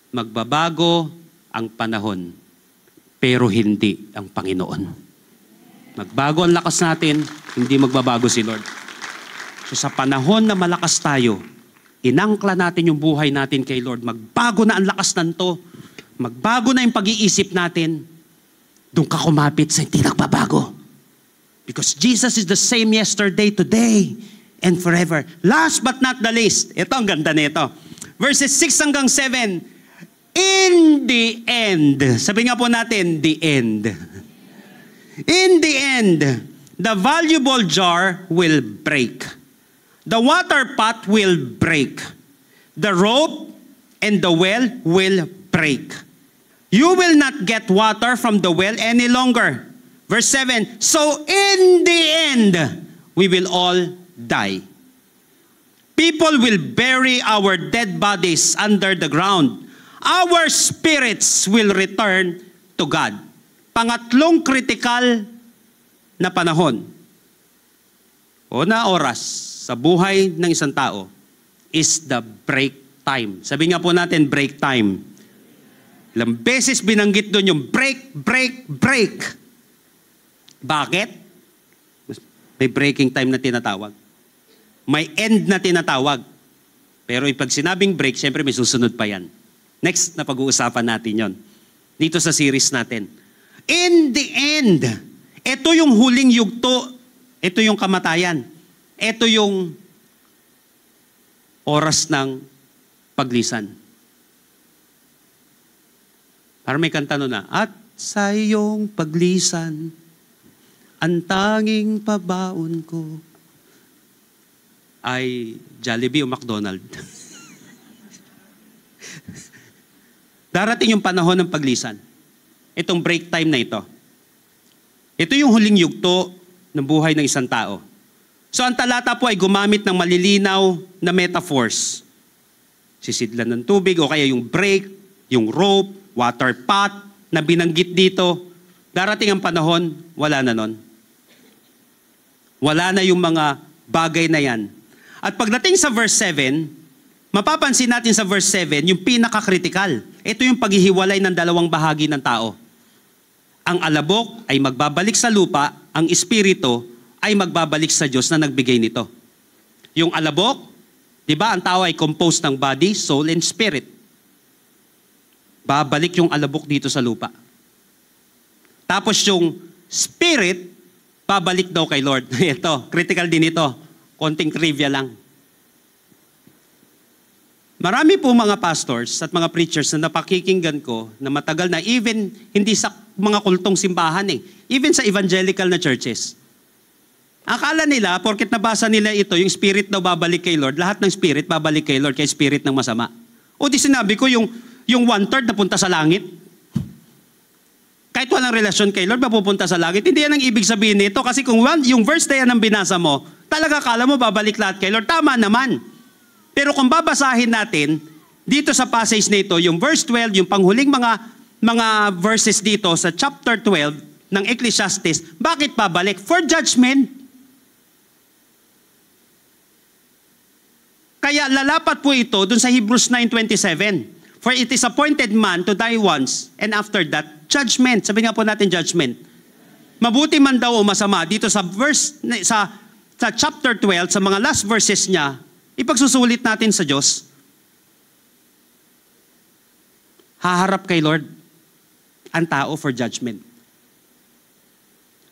Magbabago ang panahon, pero hindi ang Panginoon. Magbago ang lakas natin, hindi magbabago si Lord. So sa panahon na malakas tayo, inangkla natin yung buhay natin kay Lord. Magbago na ang lakas nanto. Magbago na yung pag-iisip natin. Doon ka kumapit sa hindi nagbabago. Because Jesus is the same yesterday, today, and forever. Last but not the least, ito ang ganda nito. Verses 6 hanggang 7. In the end. Sabi nga po natin, the end. In the end, the valuable jar will break. The water pot will break. The rope and the well will break. You will not get water from the well any longer. Verse 7, so in the end, we will all die. People will bury our dead bodies under the ground. Our spirits will return to God. Pangatlong kritikal na panahon o na oras sa buhay ng isang tao is the break time. Sabi nga po natin, break time. Ilang beses binanggit doon yung break, break, break. Bakit? May breaking time na tinatawag. May end na tinatawag. Pero pag sinabing break, siyempre may susunod pa yan. Next na pag-uusapan natin yon dito sa series natin. In the end, ito yung huling yugto, ito yung kamatayan. Ito yung oras ng paglisan. Para may kanta nun na, at sa iyong paglisan, ang tanging pabaon ko ay Jollibee o McDonald. Darating yung panahon ng paglisan. Itong break time na ito. Ito yung huling yugto ng buhay ng isang tao. So ang talata po ay gumamit ng malilinaw na metaphors. Sisidlan ng tubig o kaya yung break, yung rope, water pot na binanggit dito. Darating ang panahon, wala na nun. Wala na yung mga bagay na yan. At pagdating sa verse 7, mapapansin natin sa verse 7, yung pinaka-critical. Ito yung paghihiwalay ng dalawang bahagi ng tao. Ang alabok ay magbabalik sa lupa, ang espiritu ay magbabalik sa Diyos na nagbigay nito. Yung alabok, di ba, ang tao ay composed ng body, soul, and spirit. Babalik yung alabok dito sa lupa. Tapos yung spirit, babalik daw kay Lord. Ito, critical din ito. Konting trivia lang. Marami po mga pastors at mga preachers na napakikinggan ko na matagal na even hindi sa mga kultong simbahan even sa evangelical na churches. Akala nila, porket nabasa nila ito, yung spirit daw babalik kay Lord, lahat ng spirit babalik kay Lord, kay spirit ng masama. O di sinabi ko, yung 1/3 na punta sa langit. Kahit walang relasyon kay Lord, mapupunta sa langit. Hindi yan ang ibig sabihin nito. Kasi kung yung verse na yan ang binasa mo, talaga kala mo babalik lahat kay Lord. Tama naman. Pero kung babasahin natin, dito sa passage na ito, yung verse 12, yung panghuling mga verses dito sa chapter 12 ng Ecclesiastes, bakit babalik? For judgment. Kaya lalapat po ito dun sa Hebrews 9:27. For it is appointed man to die once, and after that, judgment. Sabi nga po natin judgment. Mabuti man daw o masama, dito sa chapter 12, sa mga last verses niya, ipagsusulit natin sa Diyos. Haharap kay Lord ang tao for judgment.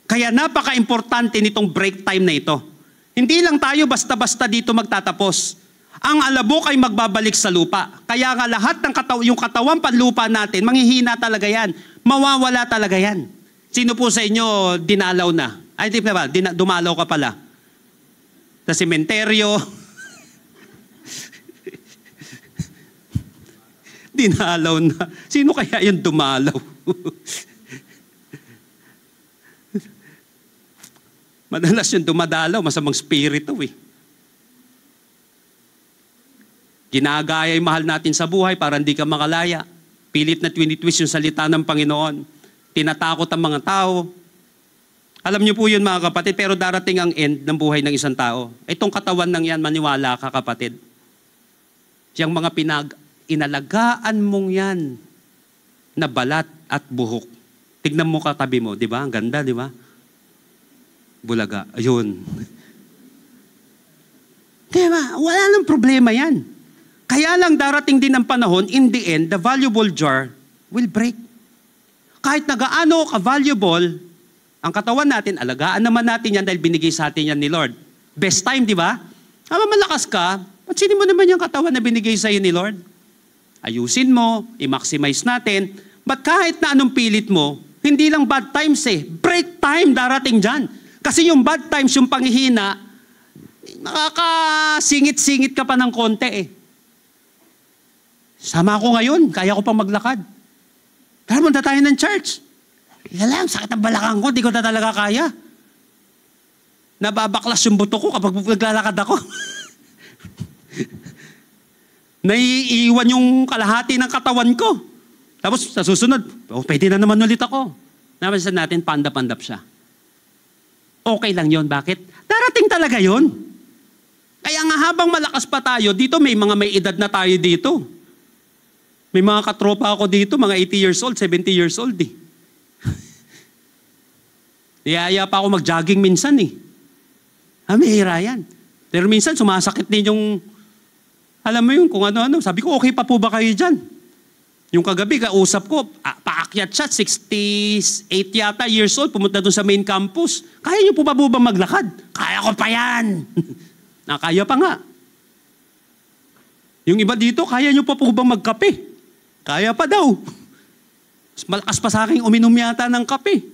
Kaya napaka-importante nitong break time na ito. Hindi lang tayo basta-basta dito magtatapos. Ang alabok ay magbabalik sa lupa. Kaya nga lahat ng yung katawang panlupa natin, manghihina talaga yan. Mawawala talaga yan. Sino po sa inyo dinalaw na? Ay, di ba? Dumalaw ka pala. Sa sementeryo. Dinalaw na. Sino kaya yung dumalaw? Madalas yung dumadalaw, masamang spirito Ginagaya yung mahal natin sa buhay para hindi ka makalaya. Pilit na twist yung salita ng Panginoon. Tinatakot ang mga tao. Alam niyo po yun mga kapatid, pero darating ang end ng buhay ng isang tao. Itong katawan ng yan, maniwala ka kapatid. Siyang mga inalagaan mong yan na balat at buhok. Tignan mo katabi mo, di ba? Ang ganda, di ba? Bulaga. Ayun. Di ba? Wala nang problema yan. Kaya lang darating din ang panahon, in the end, the valuable jar will break. Kahit nagaano ka-valuable, ang katawan natin, alagaan naman natin yan dahil binigay sa atin yan ni Lord. Best time, di ba? Malakas ka, pansinin mo naman yung katawan na binigay sa iyo ni Lord. Ayusin mo, i-maximize natin. But kahit na anong pilit mo, hindi lang bad times break time darating dyan. Kasi yung bad times, yung panghihina, nakakasingit-singit ka pa ng konti Sama ako ngayon, kaya ko pang maglakad. Pero punta tayo ng church. Lang, sakit ang balakang ko, di ko na talaga kaya. Nababaklas yung buto ko kapag naglalakad ako. Naiiwan yung kalahati ng katawan ko. Tapos sa susunod, pwede na naman ulit ako. Napansin natin, panda-pandap siya. Okay lang yon. Bakit? Darating talaga yon. Kaya nga habang malakas pa tayo, dito may mga may edad na tayo dito. May mga katropa ako dito, mga 80 years old, 70 years old Niyaya pa ako mag-jogging minsan Mahira yan. Pero minsan sumasakit din yung, alam mo yun, kung ano-ano. Sabi ko, okay pa po ba kayo dyan? Yung kagabi, kausap ko, paakyat siya, 68 yata years old, pumunta doon sa main campus. Kaya niyo po ba maglakad? Kaya ko pa yan. Nakaya pa nga. Yung iba dito, kaya nyo pa po bang magkape? Kaya pa daw. Mas malakas pa sa akin uminom yata ng kape.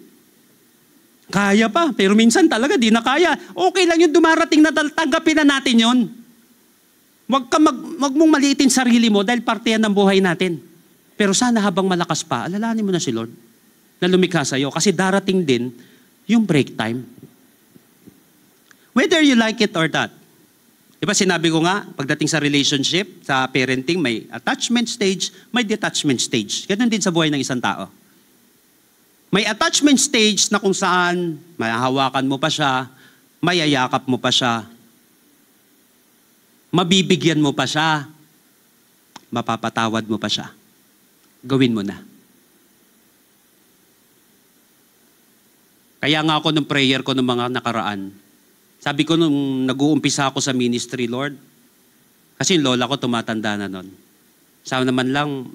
Kaya pa, pero minsan talaga di na kaya. Okay lang yung dumarating na tanggapin na natin yon. Wag mong maliitin sarili mo dahil parte yan ng buhay natin. Pero sana habang malakas pa, alalahanin mo na si Lord na lumikha sa'yo. Kasi darating din yung break time. Whether you like it or not. Diba sinabi ko nga, pagdating sa relationship, sa parenting, may attachment stage, may detachment stage. Ganun din sa buhay ng isang tao. May attachment stage na kung saan mahahawakan mo pa siya, mayayakap mo pa siya, mabibigyan mo pa siya, mapapatawad mo pa siya. Gawin mo na. Kaya nga ako nung prayer ko ng mga nakaraan, sabi ko nung nag-uumpisa ako sa ministry, Lord, kasi yung lola ko tumatanda na nun. Sabi naman lang,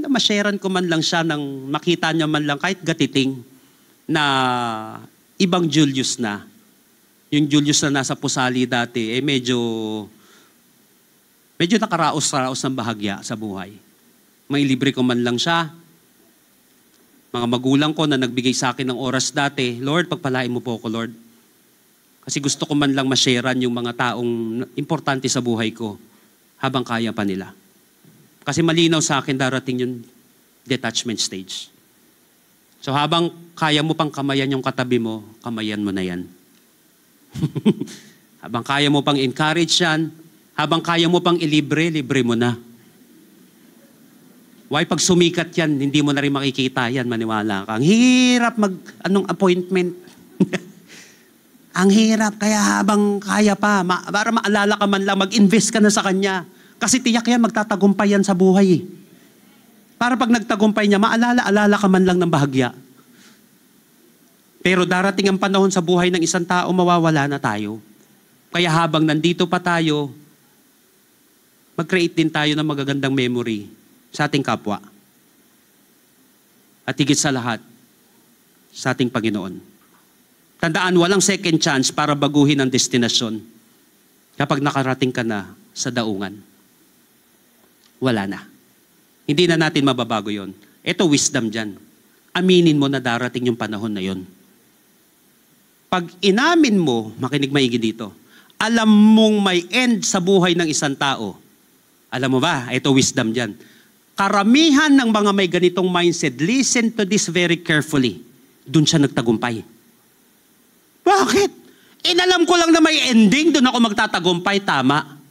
ma-sharean ko man lang siya nang makita niya man lang kahit gatiting na ibang Julius na. Yung Julius na nasa Pusali dati, medyo nakaraos-raos ng bahagya sa buhay. May libre ko man lang siya. Mga magulang ko na nagbigay sa akin ng oras dati, Lord, pagpalain mo po ako, Lord. Kasi gusto ko man lang ma-sharean yung mga taong importante sa buhay ko habang kaya pa nila. Kasi malinaw sa akin darating yung detachment stage. So habang kaya mo pang kamayan yung katabi mo, kamayan mo na yan. Habang kaya mo pang encourage yan, habang kaya mo pang ilibre, libre mo na. Why pag sumikat yan, hindi mo na rin makikita yan, maniwala ka. Ang hirap appointment. Ang hirap, kaya habang kaya pa, para maalala ka man lang, mag-invest ka na sa kanya. Kasi tiyak yan, magtatagumpay yan sa buhay. Para pag nagtagumpay niya, maalala ka man lang ng bahagya. Pero darating ang panahon sa buhay ng isang tao, mawawala na tayo. Kaya habang nandito pa tayo, mag-create din tayo ng magagandang memory sa ating kapwa. At higit sa lahat, sa ating Panginoon. Tandaan, walang second chance para baguhin ang destinasyon kapag nakarating ka na sa daungan. Wala na. Hindi na natin mababago yon. Ito wisdom dyan. Aminin mo na darating yung panahon na yon. Pag inamin mo, makinig maigi dito, alam mong may end sa buhay ng isang tao. Alam mo ba? Ito wisdom dyan. Karamihan ng mga may ganitong mindset, listen to this very carefully. Doon siya nagtagumpay. Bakit? Inalam ko lang na may ending, doon ako magtatagumpay, tama.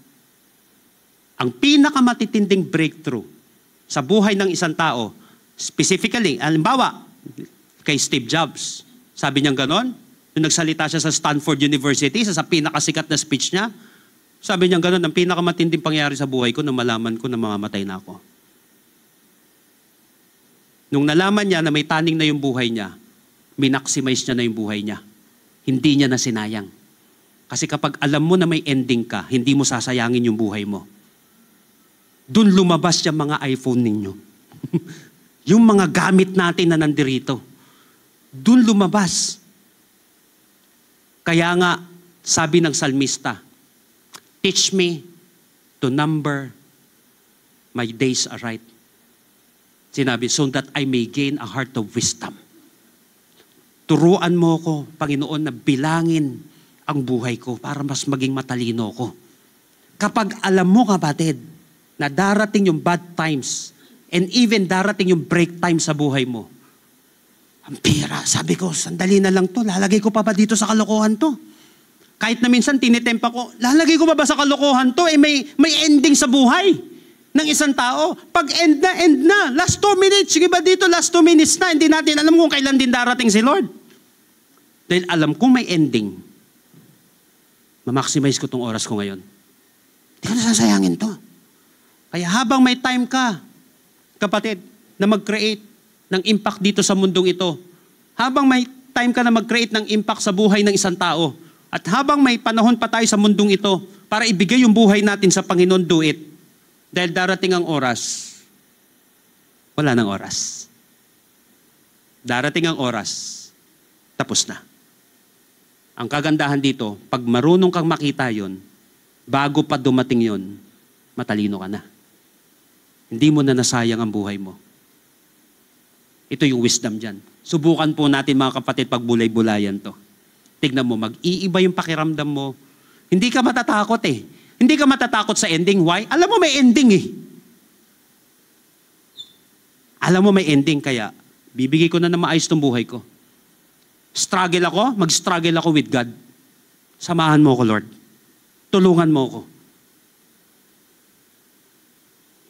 Ang pinakamatitinding breakthrough sa buhay ng isang tao, specifically, halimbawa, kay Steve Jobs, sabi niya ganon, nung nagsalita siya sa Stanford University, sa pinakasikat na speech niya, sabi niya ganon, ang pinakamatinding pangyari sa buhay ko nung malaman ko na mamamatay na ako. Nung nalaman niya na may taning na yung buhay niya, minaximize niya na yung buhay niya. Hindi niya na sinayang. Kasi kapag alam mo na may ending ka, hindi mo sasayangin yung buhay mo. Doon lumabas yung mga iPhone ninyo. Yung mga gamit natin na nandirito. Doon lumabas. Kaya nga, sabi ng salmista, teach me to number my days aright. Sinabi, so that I may gain a heart of wisdom. Turuan mo ko, Panginoon, na bilangin ang buhay ko para mas maging matalino ko. Kapag alam mo, kapatid, na darating yung bad times and even darating yung break time sa buhay mo, ang pira, sabi ko, sandali na lang to, lalagay ko pa ba dito sa kalokohan to? Kahit na minsan tinitempa ko, lalagay ko pa ba sa kalokohan to? May ending sa buhay ng isang tao. Pag end na. Last 2 minutes. Sige ba dito, last 2 minutes na. Hindi natin alam kung kailan din darating si Lord. Dahil alam kong may ending. Ma-maximize ko tong oras ko ngayon. Hindi ko nasasayangin to. Kaya habang may time ka, kapatid, na mag-create ng impact dito sa mundong ito, habang may time ka na mag-create ng impact sa buhay ng isang tao, at habang may panahon pa tayo sa mundong ito, para ibigay yung buhay natin sa Panginoon, do it. Dahil darating ang oras, wala nang oras. Darating ang oras, tapos na. Ang kagandahan dito, pag marunong kang makita yon, bago pa dumating yon, matalino ka na. Hindi mo na nasayang ang buhay mo. Ito yung wisdom dyan. Subukan po natin mga kapatid pag bulay-bulayan to. Tignan mo, mag-iiba yung pakiramdam mo. Hindi ka matatakot eh. Hindi ka matatakot sa ending. Why? Alam mo may ending eh. Alam mo may ending, kaya bibigay ko na maayos tong buhay ko. Struggle ako, mag-struggle ako with God. Samahan mo ko, Lord. Tulungan mo ko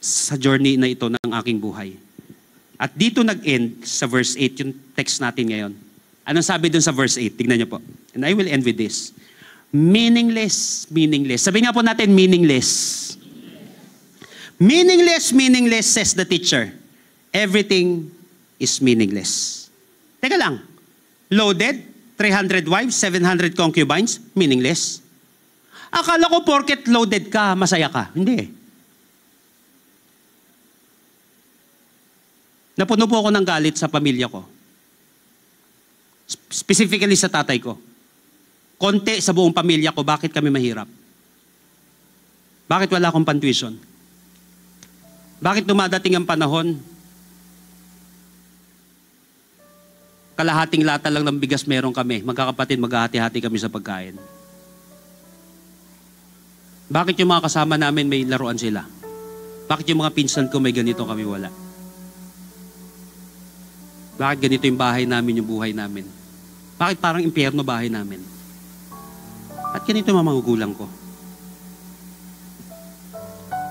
sa journey na ito ng aking buhay. At dito nag-end sa verse 8, yung text natin ngayon. Anong sabi dun sa verse 8? Tignan niyo po. And I will end with this. Meaningless, meaningless. Sabi nga po natin, meaningless. Meaningless, meaningless, says the teacher. Everything is meaningless. Teka lang. Loaded, 300 wives, 700 concubines, meaningless. Akala ko porket loaded ka, masaya ka. Hindi. Napuno po ako ng galit sa pamilya ko. Specifically sa tatay ko. Konti sa buong pamilya ko, bakit kami mahirap? Bakit wala akong pantuition? Bakit dumadating ang panahon, kalahating lata lang ng bigas meron kami, magkakapatid, maghahati-hati kami sa pagkain? Bakit yung mga kasama namin may laruan sila? Bakit yung mga pinsan ko may ganito, kami wala? Bakit ganito yung bahay namin, yung buhay namin? Bakit parang impyerno bahay namin? At ganito yung mga magugulang ko.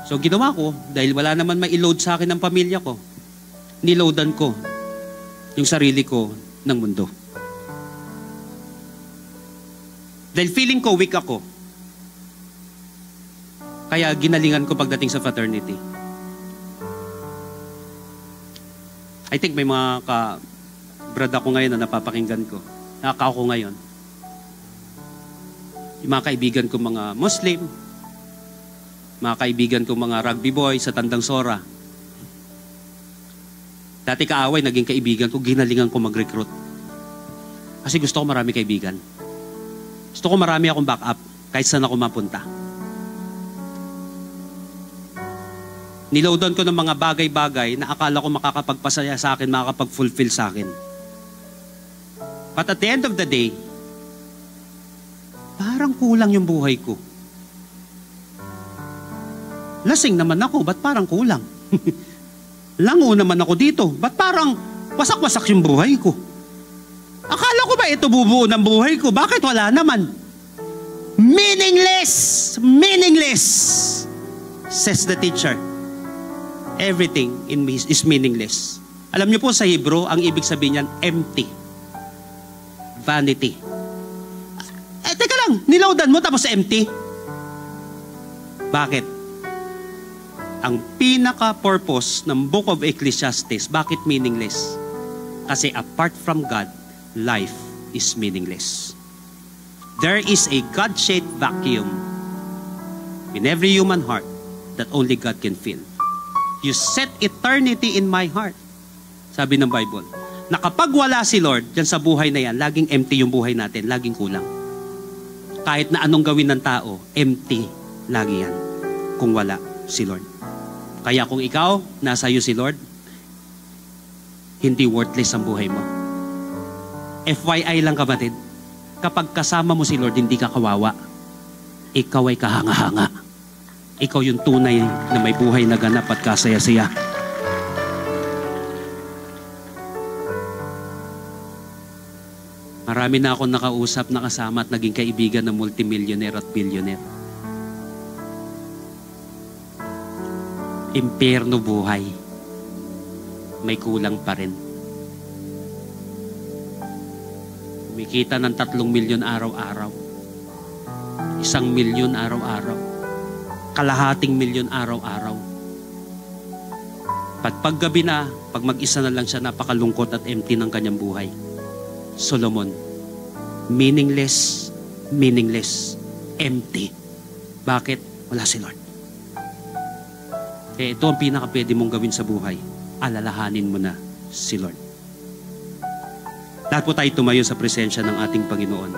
So ginawa ko, dahil wala naman ma-load sa akin ng pamilya ko, niloadan ko yung sarili ko ng mundo. Dahil feeling ko weak ako, kaya ginalingan ko pagdating sa fraternity. I think may mga ka-brad ako ngayon na napapakinggan ko. Nakaka ko ngayon. Yung mga kaibigan ko mga Muslim, mga kaibigan ko mga rugby boy sa Tandang Sora. Dati kaaway, naging kaibigan ko, ginalingan ko mag-recruit. Kasi gusto ko marami kaibigan. Gusto ko marami akong backup kahit saan ako mapunta. Niloadan ko ng mga bagay-bagay na akala ko makakapagpasaya sa akin, makakapag-fulfill sa akin. But at the end of the day, parang kulang yung buhay ko. Lasing naman ako, ba't parang kulang? Lango naman ako dito, ba't parang wasak-wasak yung buhay ko? Akala ko ba ito bubuo ng buhay ko? Bakit wala naman? Meaningless! Meaningless! Says the teacher. Everything in me is meaningless. Alam niyo po sa Hebrew, ang ibig sabihin niyan, empty. Vanity. Teka lang, niloadan mo tapos empty. Bakit? Ang pinaka-purpose ng Book of Ecclesiastes, bakit meaningless? Kasi apart from God, life is meaningless. There is a God-shaped vacuum in every human heart that only God can fill. You set eternity in my heart. Sabi ng Bible, na kapag wala si Lord, dyan sa buhay na yan, laging empty yung buhay natin, laging kulang. Kahit na anong gawin ng tao, empty lagi yan kung wala si Lord. Kaya kung ikaw, nasa iyo si Lord, hindi worthless ang buhay mo. FYI lang kapatid, kapag kasama mo si Lord, hindi ka kawawa. Ikaw ay kahanga-hanga. Ikaw yung tunay na may buhay na ganap at kasaya-saya. Marami na akong nakausap, nakasama at naging kaibigan ng multimillionaire at billionaire. Impyerno buhay. May kulang pa rin. Kumikita ng 3 milyon araw-araw. 1 milyon araw-araw. Kalahating milyon araw-araw. Paggabi na, pag mag-isa na lang siya, napakalungkot at empty ng kanyang buhay. Solomon, meaningless, meaningless, empty. Bakit? Wala si Lord. Ito ang pinaka-pwede mong gawin sa buhay. Alalahanin mo na si Lord. Lahat po tayo tumayo sa presensya ng ating Panginoon.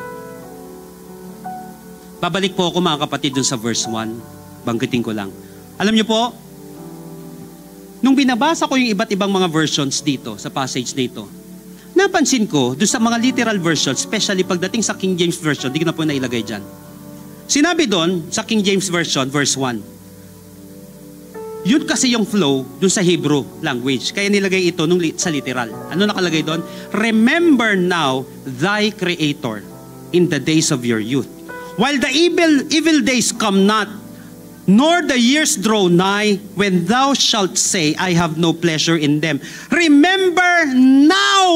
Babalik po ako mga kapatid dun sa verse 1. Banggitin ko lang. Alam niyo po, nung binabasa ko yung iba't ibang mga versions dito sa passage na ito, napansin ko, doon sa mga literal versions, especially pagdating sa King James Version, di ko na po nailagay dyan. Sinabi doon, sa King James Version, verse 1, yun kasi yung flow doon sa Hebrew language. Kaya nilagay ito sa literal. Ano nakalagay doon? Remember now thy Creator in the days of your youth. While the evil days come not, nor the years draw nigh, when thou shalt say, I have no pleasure in them. Remember now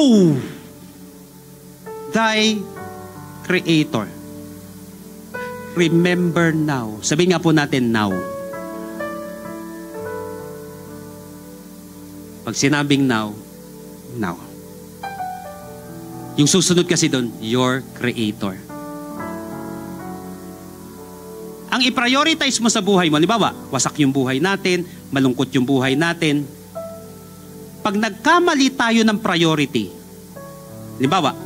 thy Creator. Remember now. Sabihin nga po natin now. Pag sinabing now, now. Yung susunod kasi doon, your Creator. Ang i-prioritize mo sa buhay mo, halimbawa, wasak yung buhay natin, malungkot yung buhay natin. Pag nagkamali tayo ng priority, halimbawa,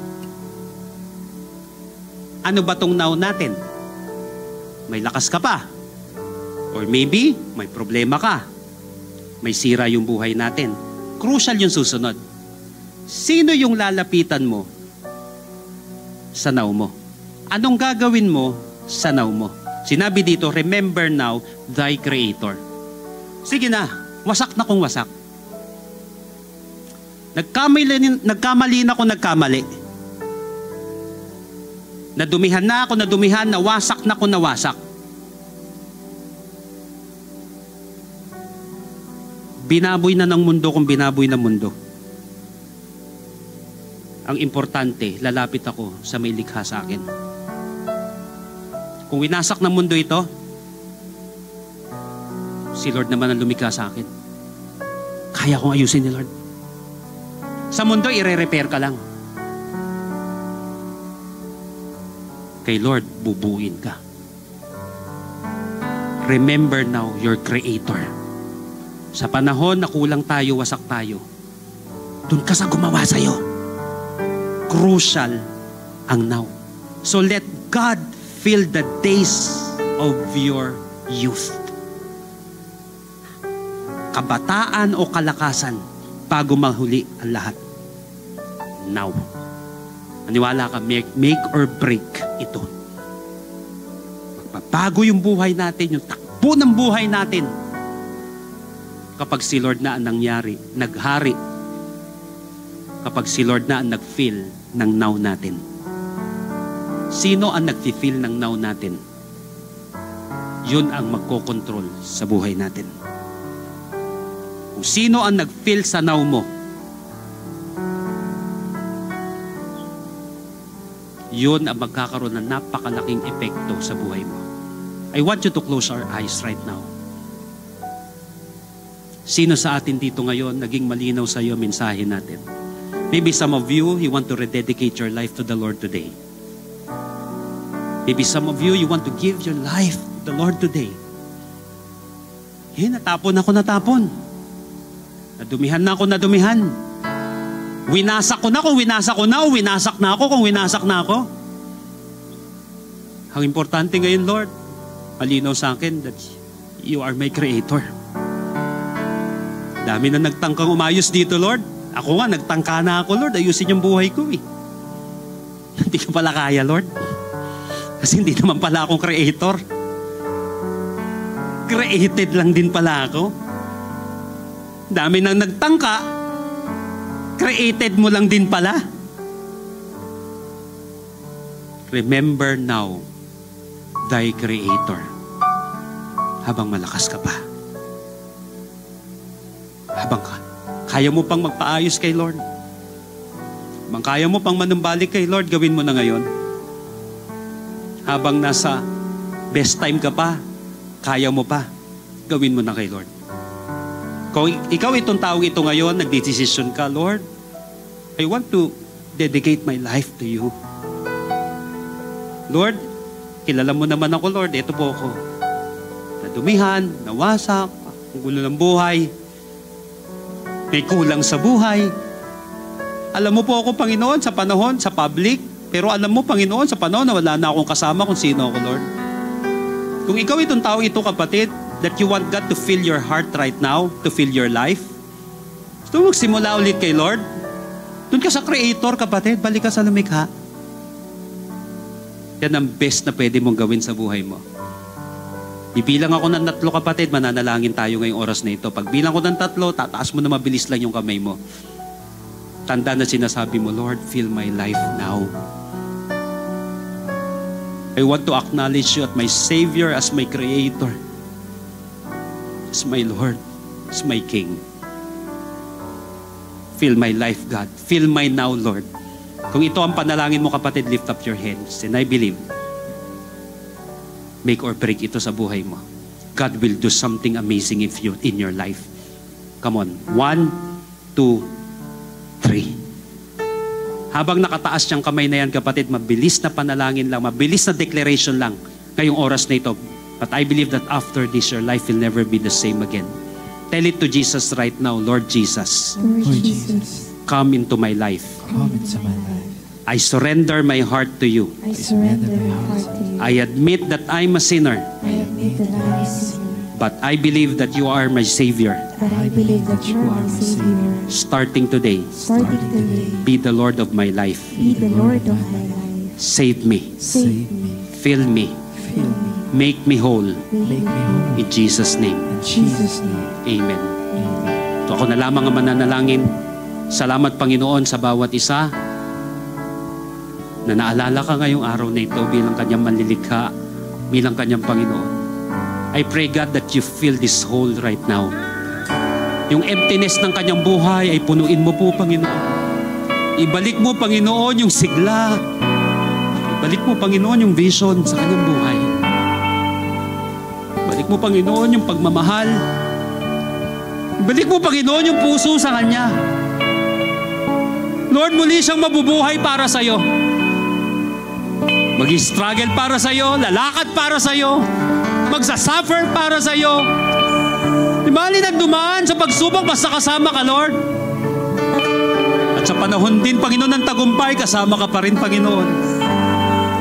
ano ba tong now natin? May lakas ka pa. Or maybe, may problema ka. May sira yung buhay natin. Crucial yung susunod. Sino yung lalapitan mo sa now mo? Anong gagawin mo sa now mo? Sinabi dito, remember now thy Creator. Sige na, wasak na kung wasak. Nagkamali na kung nagkamali. Nadumihan na ako, nadumihan, nawasak na kung nawasak. Binaboy na ng mundo kung binaboy ng mundo. Ang importante, lalapit ako sa may likha sa akin. Kung winasak ng mundo ito, si Lord naman ang lumikha sa akin. Kaya kong ayusin ni Lord. Sa mundo, ire-repair ka lang. Kay Lord, bubuin ka. Remember now your Creator. Sa panahon na kulang tayo, wasak tayo, dun ka sa gumawa sa'yo. Crucial ang now. So let God fill the days of your youth. Kabataan o kalakasan bago mahuli ang lahat. Now. Maniwala ka, make or break ito. Magbabago yung buhay natin, yung takbo ng buhay natin. Kapag si Lord na ang nangyari, naghari. Kapag si Lord na ang nag-feel ng now natin. Sino ang nag-feel ng now natin? Yun ang magkokontrol sa buhay natin. Kung sino ang nag-feel sa now mo, yun ang magkakaroon ng napakalaking epekto sa buhay mo. I want you to close our eyes right now. Sino sa atin dito ngayon, naging malinaw sa iyo mensahe natin? Maybe some of you want to rededicate your life to the Lord today. Maybe some of you want to give your life to the Lord today. Natapon ako. Nadumihan na ako. Winasak ko na kung winasak ko na, o winasak na ako kung winasak na ako. Ang importante ngayon, Lord, malinaw sa akin that you are my Creator. Dami na nagtangkang umayos dito, Lord. Ako nga, nagtangka na ako, Lord. Ayusin yung buhay ko eh. Hindi ko pala kaya, Lord. Kasi hindi naman pala akong creator. Created lang din pala ako. Dami nang nagtangka. Created mo lang din pala. Remember now thy Creator. Habang malakas ka pa. Habang kaya mo pang magpaayos kay Lord. Habang kaya mo pang manumbalik kay Lord, gawin mo na ngayon. Habang nasa best time ka pa, kaya mo pa, gawin mo na kay Lord. Kung ikaw itong taong ito ngayon, nagdesisyon ka, Lord, I want to dedicate my life to you. Lord, kilala mo naman ako, Lord. Ito po ako. Nadumihan, nawasak, ang gulo ng buhay. May kulang sa buhay. Alam mo po ako, Panginoon, sa panahon, sa public. Pero alam mo, Panginoon, sa panahon na wala na akong kasama kung sino ako, Lord. Kung ikaw itong tao ito, kapatid, that you want God to fill your heart right now, to fill your life? Gusto mo magsimula ulit kay Lord? Doon ka sa Creator, kapatid. Balik ka sa lumikha. Yan ang best na pwede mong gawin sa buhay mo. Bibilang ako ng 3, kapatid, mananalangin tayo ngayong oras na ito. Pag bilang ko ng 3, tataas mo na mabilis lang yung kamay mo. Tanda na sinasabi mo, Lord, fill my life now. I want to acknowledge you as my Savior, as my Creator, as my Lord, as my King. Fill my life, God. Fill my now, Lord. Kung ito ang panalangin mo, kapatid, lift up your hands. And I believe, make or break ito sa buhay mo. God will do something amazing in your life. Come on. 1, 2, 3. Habang nakataas niyang kamay na yan, kapatid, mabilis na panalangin lang, mabilis na declaration lang ngayong oras na ito. But I believe that after this, your life will never be the same again. Tell it to Jesus right now, Lord Jesus. Lord Jesus, Come into my life. come into my life. I surrender my heart to you. I surrender my heart to you. I admit that I'm a sinner, I admit that I am a sinner, but I believe that you are my Savior. but I believe that you are my Savior. Starting today, Starting today, be the Lord of my life. be the Lord of my life. Save me. Save me, Fill me. fill me, Make me whole. make me whole. In Jesus' name. In Jesus' name, Amen. amen. So ako na lamang ang mananalangin. Salamat, Panginoon, sa bawat isa na naalala ka ngayong araw na ito bilang kanyang manlilikha, bilang kanyang Panginoon. I pray, God, that you fill this hole right now. Yung emptiness ng kanyang buhay ay punuin mo po, Panginoon. Ibalik mo, Panginoon, yung sigla. Ibalik mo, Panginoon, yung vision sa kanyang buhay. Ibalik mo, Panginoon, yung pagmamahal. Ibalik mo, Panginoon, yung puso sa kanya. Lord, muli siyang mabubuhay para sa iyo. Mag-struggle para sa iyo, lalakad para sa iyo, magsasuffer para sa iyo. Di bali na dumaan sa pagsubok, basta kasama ka, Lord. At sa panahon din, Panginoon, ng tagumpay, kasama ka pa rin, Panginoon.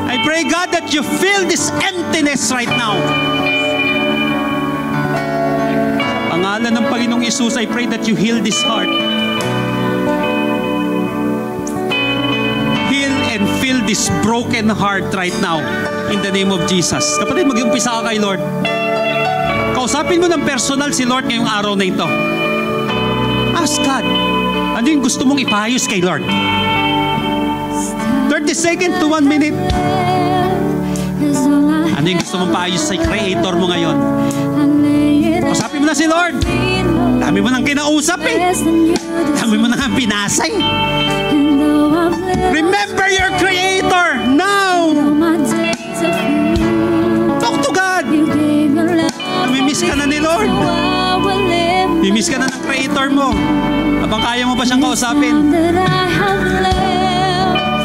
I pray, God, that you fill this emptiness right now. Pangalan ng Panginoong Yesus, I pray that you heal this heart. Heal and fill this broken heart right now in the name of Jesus. Kapatid, mag-umpisa ka kay Lord. Kausapin mo ng personal si Lord ngayong araw na ito. Ask God, ano yung gusto mong ipahayos kay Lord? 30 seconds to 1 minute. Ano yung gusto mong paayos sa Creator mo ngayon? Kausapin mo na si Lord. Dami mo nang kinausap eh. Dami mo nang pinasa eh. Remember your Creator now. Talk to God. Namimiss ka na ni Lord. Namimiss ka na ng Creator mo. Habang kaya mo pa siyang kausapin.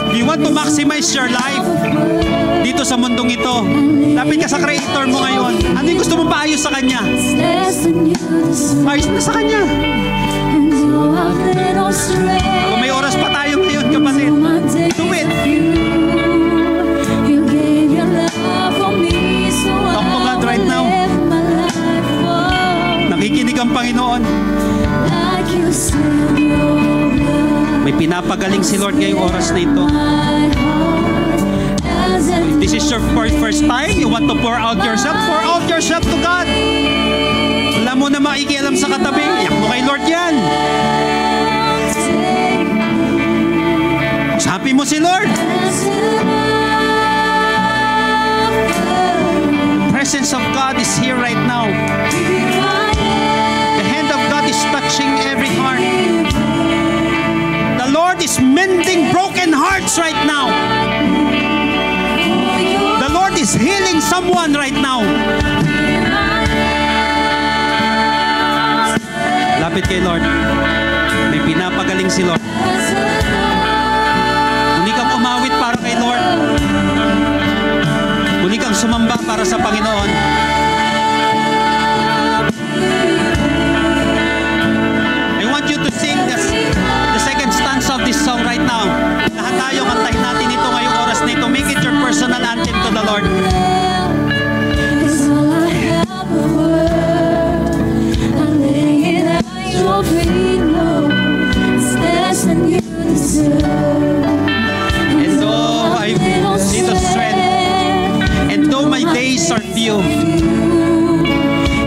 You want to maximize your life dito sa mundong ito. Lapit ka sa Creator mo ngayon. Ano yung gusto mong paayos sa Kanya? Ayos na sa Kanya. Kung may oras pa tayo ngayon, kapatid, do it. Talk to God right now. Nakikinig ang Panginoon. May pinapagaling si Lord ngayong oras na ito. If this is your first time, you want to pour out yourself to God. Wala mo na makikialam sa katabi. Iyak mo kay Lord yan. Sabi mo si Lord. The presence of God is here right now. The hand of God is touching every heart. The Lord is mending broken hearts right now. The Lord is healing someone right now. Lapit kay Lord. May pinapagaling si Lord. Muli kang umawit para kay Lord. Muli kang sumamba para sa Panginoon. I want you to sing the second stanza of this song right now. Lahat tayo, kantahin natin ito ngayong oras na ito. Make it your personal anthem to the Lord. is all I have. eyes are few.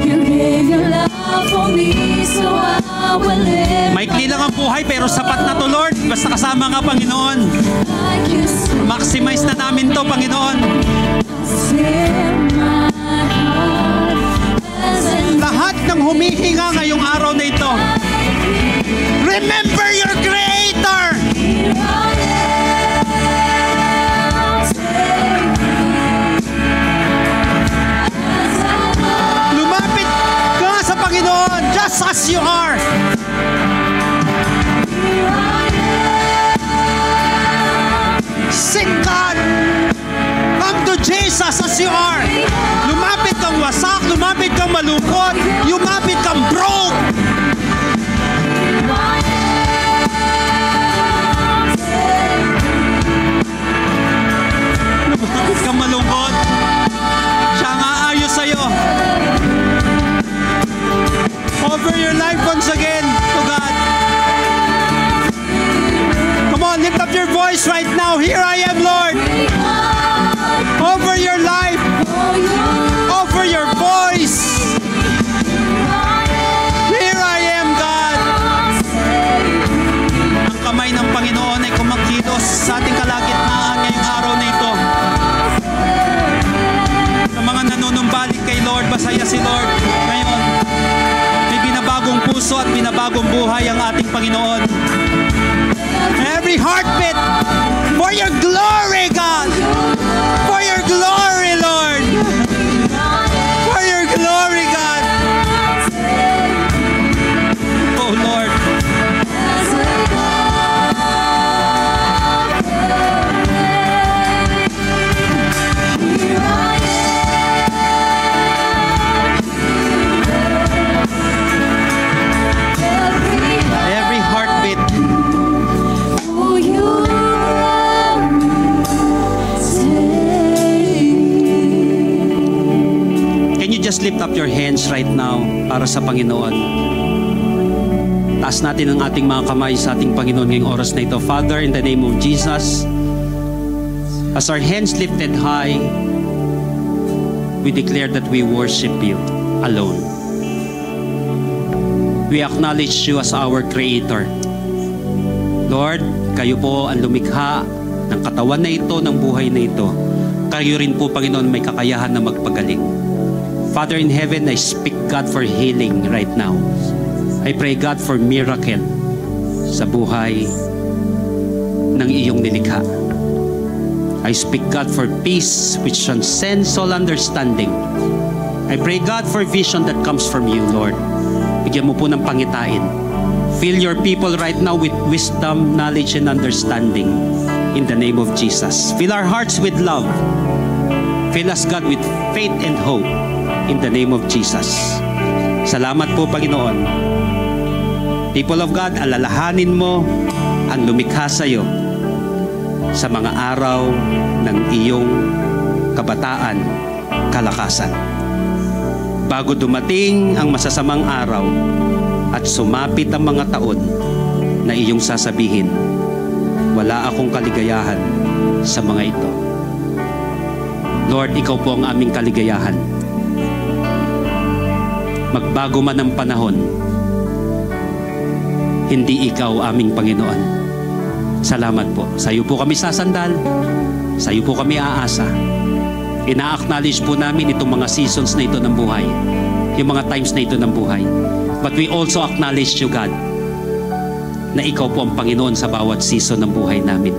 You gave your love for me, so I will live Maikli lang ang buhay pero sapat na to, Lord. Basta kasama nga, Panginoon. like you said. Maximize na namin to, Panginoon. Set my heart as an Lahat ng humihinga ngayong araw na ito, remember your Creator! here I am. Take me as I am. Lumapit ka sa Panginoon just as you are. Here I am. Seek God. Come to Jesus as you are. Lumapit kang wasak, lumapit kang malungkot, lumapit kang broke. Here I am. Take Lumapit kang malungkot. Siya ang aayos sa'yo. Over your life once again to God. Come on, lift up your voice right now. Here I am, Lord. Over your life. Over your voice. Here I am, God. Ang kamay ng Panginoon ay kumakilos sa ating kalagitnaan ngayong araw na ito. Sa mga nanunumbalik kay Lord, masaya si Lord ngayon. May binabagong puso at binabagong buhay ang ating Panginoon. Every heartbeat for your glory, God. For your glory, Lord. For your glory, God. Oh, Lord. Every heartbeat. Oh, you love me. Take me. Can you just lift up your hands right now para sa Panginoon? Taas natin ang ating mga kamay sa ating Panginoon ngayong oras na ito. Father, in the name of Jesus, as our hands lifted high, we declare that we worship you alone. We acknowledge you as our Creator. Lord, kayo po ang lumikha ng katawan na ito, ng buhay na ito. Kayo rin po, Panginoon, may kakayahan na magpagaling. Father in heaven, I speak, God, for healing right now. I pray, God, for miracle sa buhay ng iyong nilikha. I speak, God, for peace which transcends all understanding. I pray, God, for vision that comes from you, Lord. Bigyan mo po ng pangitain. Fill your people right now with wisdom, knowledge, and understanding in the name of Jesus. Fill our hearts with love. Fill us, God, with faith and hope in the name of Jesus. Salamat po, Panginoon. People of God, alalahanin mo ang lumikha sa iyo sa mga araw ng iyong kabataan, kalakasan. Bago dumating ang masasamang araw at sumapit ang mga taon na iyong sasabihin, wala akong kaligayahan sa mga ito. Lord, ikaw po ang aming kaligayahan. Magbago man ang panahon, hindi ikaw aming Panginoon. Salamat po. Sa iyo po kami sasandal. Sa iyo po kami aasa. Ina-acknowledge po namin itong mga seasons na ito ng buhay. Yung mga times na ito ng buhay. But we also acknowledge you, God, na ikaw po ang Panginoon sa bawat season ng buhay namin.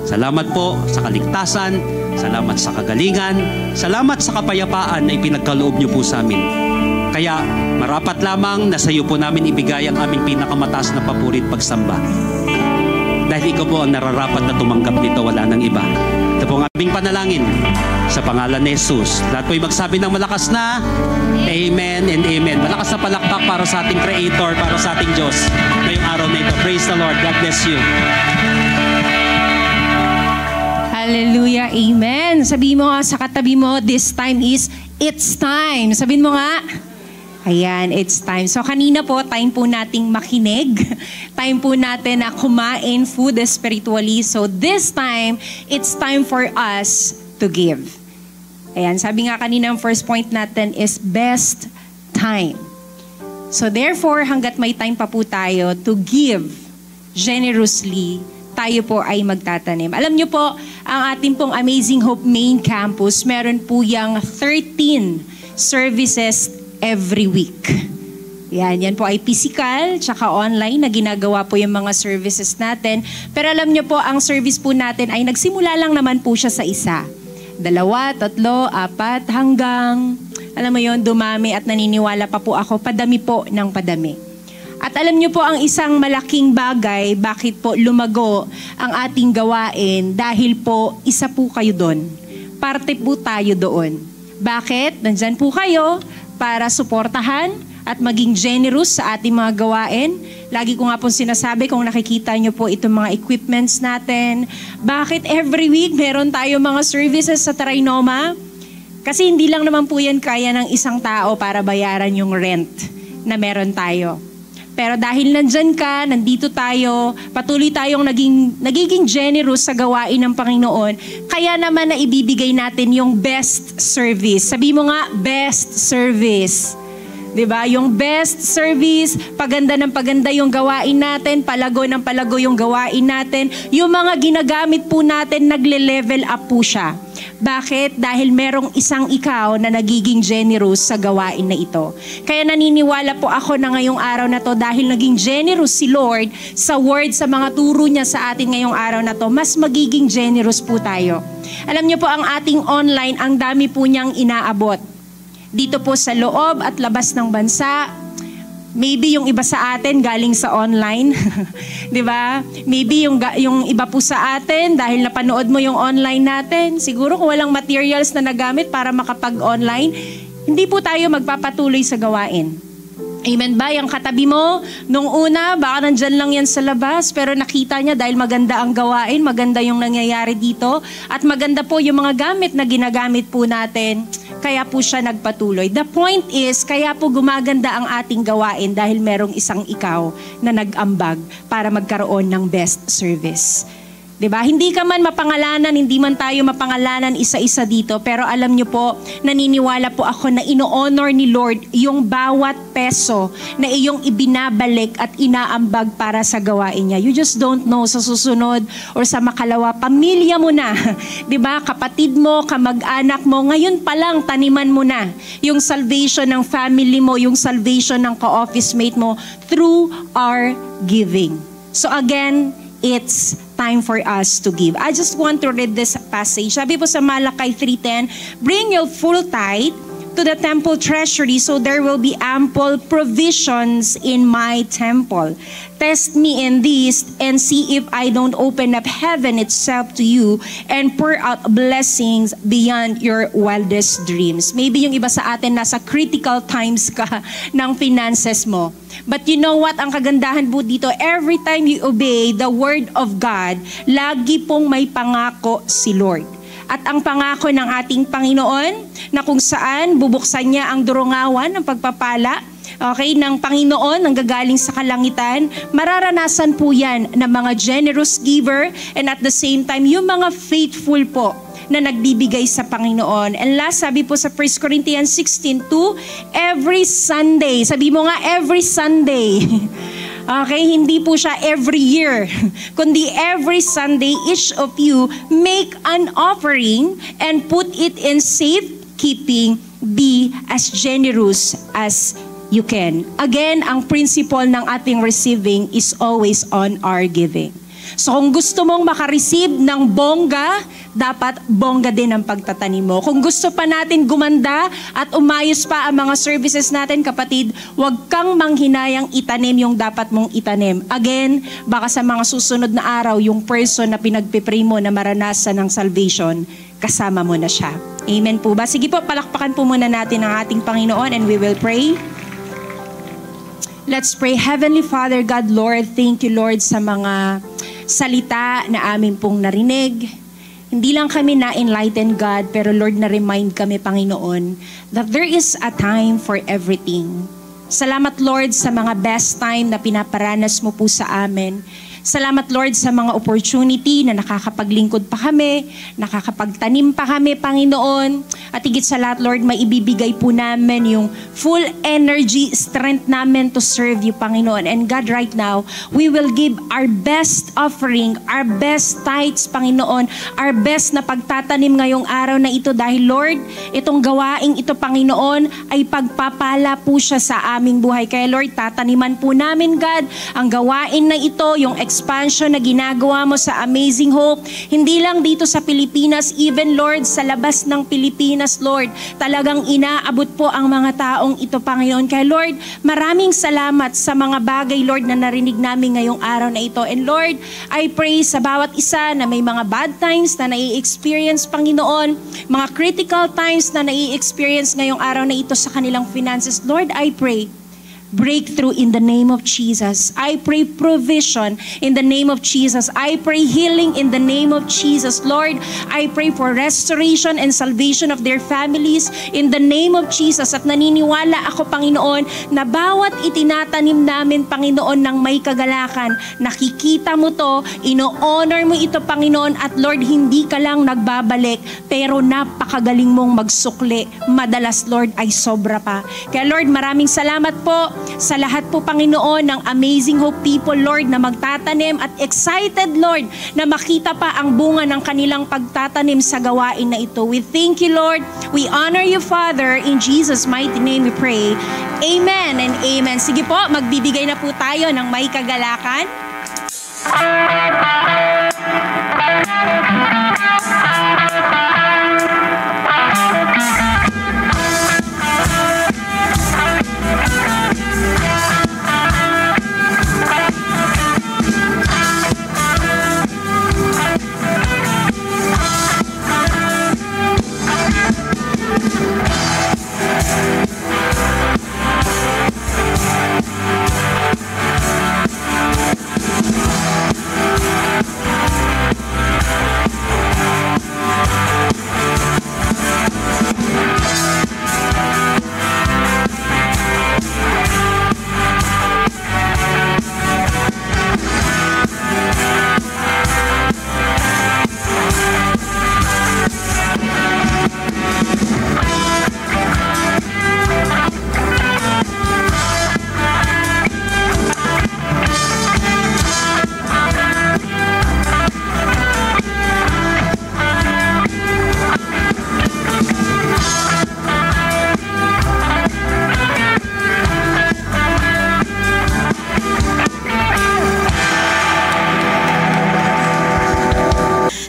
Salamat po sa kaligtasan. Salamat sa kagalingan. Salamat sa kapayapaan na ipinagkaloob niyo po sa amin. Kaya marapat lamang na sa iyo po namin ibigay ang aming pinakamataas na papurit pagsamba. Dahil ikaw po ang nararapat na tumanggap nito, wala nang iba. Ito po ang aming panalangin sa pangalan ni Jesus. Lahat po'y magsabi ng malakas na Amen and Amen. Malakas na palakpak para sa ating Creator, para sa ating Diyos ngayong araw na ito. Praise the Lord. God bless you. Hallelujah. Amen. Sabihin mo nga sa katabi mo, this time is, it's time. Sabihin mo nga. Ayan, it's time. So kanina po, time po nating makinig. Time po natin na kumain food spiritually. So this time, it's time for us to give. Ayan, sabi nga kanina ang first point natin is best time. So therefore, hanggat may time pa po tayo to give generously, tayo po ay magtatanim. Alam nyo po, ang ating pong Amazing Hope Main Campus, meron po yung 13 services every week. Yan po ay physical, tsaka online na ginagawa po yung mga services natin. Pero alam nyo po, ang service po natin ay nagsimula lang naman po siya sa isa. 2, 3, 4, hanggang, alam mo yon, dumami at naniniwala pa po ako, padami po ng padami. At alam nyo po ang isang malaking bagay, bakit po lumago ang ating gawain, dahil po isa po kayo doon. Parte po tayo doon. Bakit? Nandyan po kayo para suportahan at maging generous sa ating mga gawain. Lagi ko nga po sinasabi, kung nakikita nyo po itong mga equipments natin, bakit every week meron tayo mga services sa Trinoma? Kasi hindi lang naman po yan kaya ng isang tao para bayaran yung rent na meron tayo. Pero dahil nandyan ka, nandito tayo, patuloy tayong nagiging generous sa gawain ng Panginoon, kaya naman na ibibigay natin yung best service. Sabi mo nga, best service. Diba? Yung best service, paganda ng paganda yung gawain natin, palago ng palago yung gawain natin, yung mga ginagamit po natin, nagle-level up po siya. Bakit? Dahil merong isang ikaw na nagiging generous sa gawain na ito. Kaya naniniwala po ako na ngayong araw na to, dahil naging generous si Lord sa word, sa mga turo niya sa atin ngayong araw na to, mas magiging generous po tayo. Alam niyo po, ang ating online, ang dami po niyang inaabot. Dito po sa loob at labas ng bansa. Maybe yung iba sa atin galing sa online. 'Di ba? Maybe yung iba po sa atin dahil napanood mo yung online natin. Siguro kung walang materials na nagamit para makapag-online, hindi po tayo magpapatuloy sa gawain. Amen ba? Yung katabi mo, nung una, baka nandyan lang yan sa labas, pero nakita niya dahil maganda ang gawain, maganda yung nangyayari dito, at maganda po yung mga gamit na ginagamit po natin, kaya po siya nagpatuloy. The point is, kaya po gumaganda ang ating gawain dahil merong isang ikaw na nag-ambag para magkaroon ng best service. Diba? Hindi ka man mapangalanan, hindi man tayo mapangalanan isa-isa dito, pero alam nyo po, naniniwala po ako na ino-honor ni Lord yung bawat peso na iyong ibinabalik at inaambag para sa gawain niya. You just don't know sa susunod or sa makalawa, pamilya mo na, diba? Kapatid mo, kamag-anak mo, ngayon pa lang taniman mo na yung salvation ng family mo, yung salvation ng ka-office mate mo through our giving. So again, it's time for us to give. I just want to read this passage. Sabi po sa Malakay 3:10, bring your full tithe to the temple treasury so there will be ample provisions in my temple. Test me in this and see if I don't open up heaven itself to you and pour out blessings beyond your wildest dreams. Maybe yung iba sa atin nasa critical times ka ng finances mo. But you know what? Ang kagandahan po dito, every time you obey the word of God, lagi pong may pangako si Lord. At ang pangako ng ating Panginoon, na kung saan bubuksan niya ang durungawan ng pagpapala, okay, ng Panginoon, ang gagaling sa kalangitan, mararanasan po yan ng mga generous giver, and at the same time, yung mga faithful po na nagbibigay sa Panginoon. And last, sabi po sa 1 Corinthians 16:2, every Sunday, sabi mo nga, every Sunday, okay, hindi po siya every year, kundi every Sunday, each of you make an offering and put it in safekeeping, be as generous as you can. Again, ang principle ng ating receiving is always on our giving. So kung gusto mong makareceive ng bongga, dapat bongga din ang pagtatanim mo. Kung gusto pa natin gumanda at umayos pa ang mga services natin, kapatid, huwag kang manghinayang itanim yung dapat mong itanim. Again, baka sa mga susunod na araw, yung person na pinagpipray mo na maranasan ng salvation, kasama mo na siya. Amen po ba? Sige po, palakpakan po muna natin ang ating Panginoon and we will pray. Let's pray. Heavenly Father, God, Lord, thank you, Lord, sa mga salita na amin pong narinig. Hindi lang kami na-enlighten, God, pero Lord, na-remind kami, Panginoon, that there is a time for everything. Salamat, Lord, sa mga best time na pinaparanas mo po sa amin. Salamat, Lord, sa mga opportunity na nakakapaglingkod pa kami, nakakapagtanim pa kami, Panginoon. At higit sa lahat, Lord, may ibibigay po namin yung full energy, strength namin to serve you, Panginoon. And God, right now, we will give our best offering, our best tithes, Panginoon, our best na pagtatanim ngayong araw na ito dahil, Lord, itong gawaing ito, Panginoon, ay pagpapala po siya sa aming buhay. Kaya, Lord, tataniman po namin, God, ang gawain na ito, yung expansion na ginagawa mo sa Amazing Hope, hindi lang dito sa Pilipinas, even, Lord, sa labas ng Pilipinas, Lord, talagang inaabot po ang mga taong ito, Panginoon. Kaya, Lord, maraming salamat sa mga bagay, Lord, na narinig namin ngayong araw na ito. And Lord, I pray sa bawat isa na may mga bad times na nai-experience, Panginoon, mga critical times na nai-experience ngayong araw na ito sa kanilang finances. Lord, I pray breakthrough in the name of Jesus. I pray provision in the name of Jesus. I pray healing in the name of Jesus. Lord, I pray for restoration and salvation of their families in the name of Jesus. At naniniwala ako, Panginoon, na bawat itinatanim namin, Panginoon, ng may kagalakan, nakikita mo to, ino-honor mo ito, Panginoon, at Lord, hindi ka lang nagbabalik, pero napakagaling mong magsukli. Madalas, Lord, ay sobra pa. Kaya Lord, maraming salamat po sa lahat po, Panginoon, ng Amazing Hope people, Lord, na magtatanim at excited, Lord, na makita pa ang bunga ng kanilang pagtatanim sa gawain na ito. We thank you, Lord. We honor you, Father. In Jesus' mighty name we pray. Amen and amen. Sige po, magbibigay na po tayo ng may kagalakan.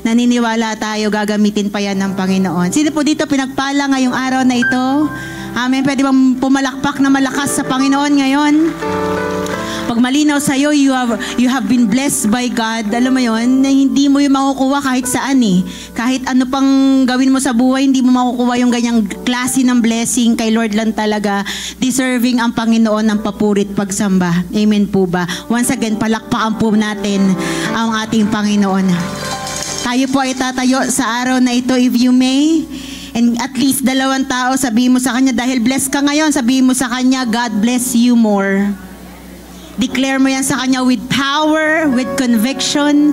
Naniniwala tayo, gagamitin pa yan ng Panginoon. Sino po dito pinagpala ngayong araw na ito? Amen. Pwede bang pumalakpak na malakas sa Panginoon ngayon? Pag malinaw sa'yo, you have been blessed by God. Alam mo yon, na hindi mo yung makukuha kahit saan eh. Kahit ano pang gawin mo sa buhay, hindi mo makukuha yung ganyang klase ng blessing. Kay Lord lang talaga, deserving ang Panginoon ng papurit pagsamba. Amen po ba? Once again, palakpakan po natin ang ating Panginoon. Tayo po ay tatayo sa araw na ito, if you may. And at least 2 tao, sabihin mo sa kanya, dahil blessed ka ngayon, sabihin mo sa kanya, God bless you more. Declare mo yan sa kanya with power, with conviction,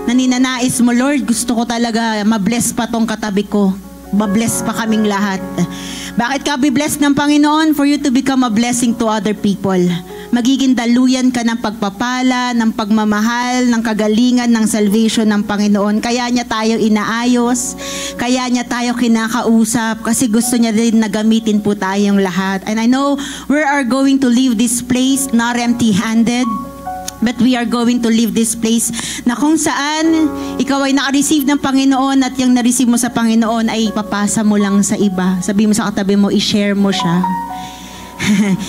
na ninanais mo, Lord, gusto ko talaga mabless pa tong katabi ko. Mabless pa kaming lahat. Bakit ka be-blessed ng Panginoon? For you to become a blessing to other people. Magiging daluyan ka ng pagpapala, ng pagmamahal, ng kagalingan, ng salvation ng Panginoon. Kaya niya tayo inaayos, kaya niya tayo kinakausap, kasi gusto niya din na gamitin po tayong lahat. And I know we are going to leave this place not empty-handed, but we are going to leave this place na kung saan ikaw ay naka-receive ng Panginoon at yung na-receive mo sa Panginoon ay ipapasa mo lang sa iba. Sabi mo sa katabi mo, i-share mo siya.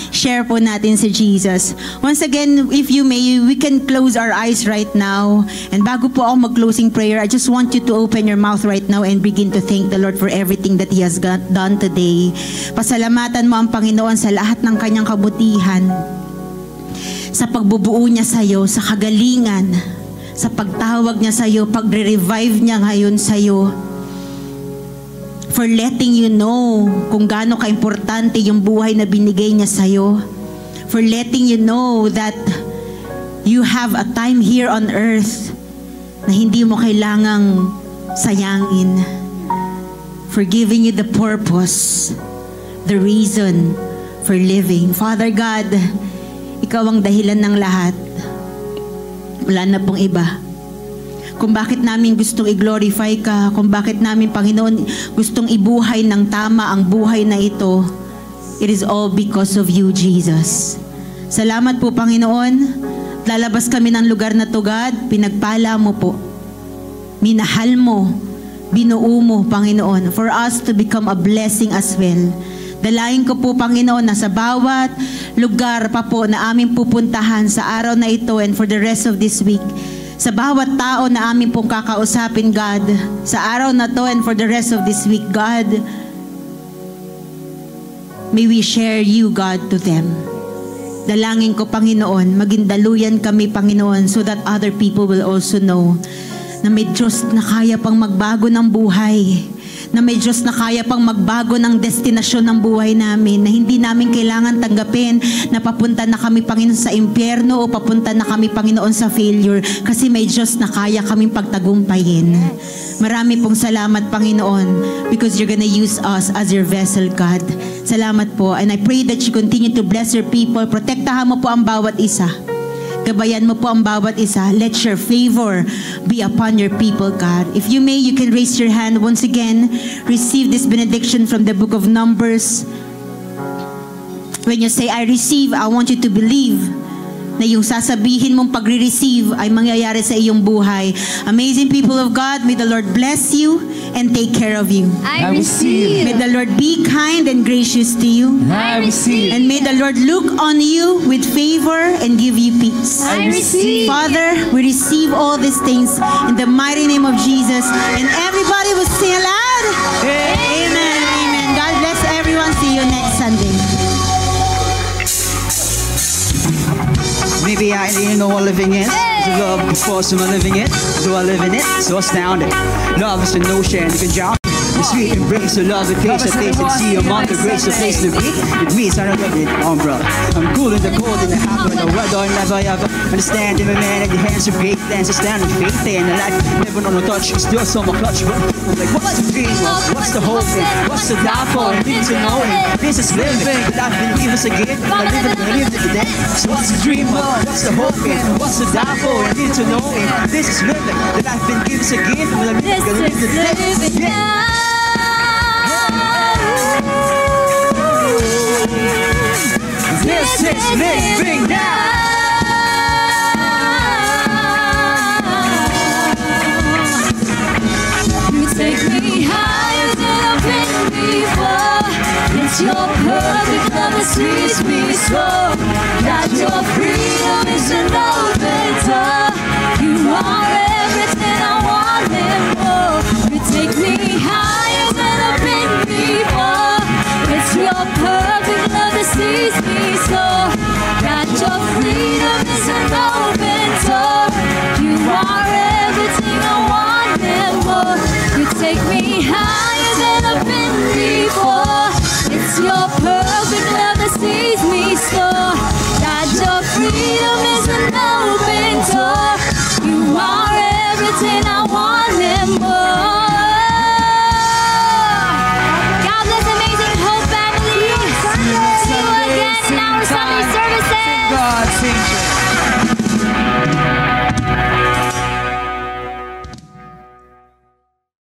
Share po natin si Jesus. Once again, if you may, we can close our eyes right now. And bago po ako mag-closing prayer, I just want you to open your mouth right now and begin to thank the Lord for everything that He has done today. Pasalamatan mo ang Panginoon sa lahat ng kanyang kabutihan, sa pagbubuo niya sa iyo, sa kagalingan, sa pagtawag niya sa iyo, pagre-revive niya ngayon sa iyo. For letting you know kung gaano ka-importante yung buhay na binigay niya sa'yo. For letting you know that you have a time here on earth na hindi mo kailangang sayangin. For giving you the purpose, the reason for living. Father God, ikaw ang dahilan ng lahat. Wala na pong iba. Kung bakit namin gustong i-glorify ka, kung bakit namin, Panginoon, gustong ibuhay ng tama ang buhay na ito, it is all because of you, Jesus. Salamat po, Panginoon. Lalabas kami ng lugar na to, God. Pinagpala mo po. Minahal mo. Binuo mo, Panginoon, for us to become a blessing as well. Dalayan ko po, Panginoon, na sa bawat lugar pa po na aming pupuntahan sa araw na ito and for the rest of this week, sa bawat tao na aming pong kakausapin, God, sa araw na to and for the rest of this week, God, may we share you, God, to them. Dalangin ko, Panginoon, maging daluyan kami, Panginoon, so that other people will also know na may Diyos na kaya pang magbago ng buhay, na may Diyos na kaya pang magbago ng destinasyon ng buhay namin, na hindi namin kailangan tanggapin na papunta na kami, Panginoon, sa impyerno o papunta na kami, Panginoon, sa failure, kasi may Diyos na kaya kaming pagtagumpayin. Marami pong salamat, Panginoon, because you're gonna use us as your vessel, God. Salamat po, and I pray that you continue to bless your people. Protektahan mo po ang bawat isa. Gabayan mo po ang bawat isa. Let your favor be upon your people, God. If you may, you can raise your hand once again. Receive this benediction from the book of Numbers. When you say, I receive, I want you to believe na yung sasabihin mong pagre-receive ay mangyayari sa iyong buhay. Amazing people of God, may the Lord bless you and take care of you. I receive. May the Lord be kind and gracious to you. I receive. And may the Lord look on you with favor and give you peace. I receive. Father, we receive all these things in the mighty name of Jesus. And everybody will sing aloud. Amen. Amen. God bless everyone. See you next Sunday. Maybe I didn't know what living is. The love before someone living it. Do I live in it? So astounding. Love is an ocean, you can drown. The sweet embrace of love, the taste of taste and see among the grace of place to be. It means I don't love it on, bro. I'm cool in the cold in the half of the weather. Never ever understand in my man and the hands of great dance. Stand with faith and the life never know no touch. Still so much clutch, bro. I'm like, what's the dream? What's the hope? What's the downfall? I need to know it. This is living. The life been given us a gift. I live it today. So what's the dream? What's the hope? What's the downfall? I need to know it. This is living. The life been given us a gift. I live it today. This is living now. You take me higher than I've been before. It's your perfect love that sweeps me so. That your freedom is an open door. You are everything I want and more. You take me higher.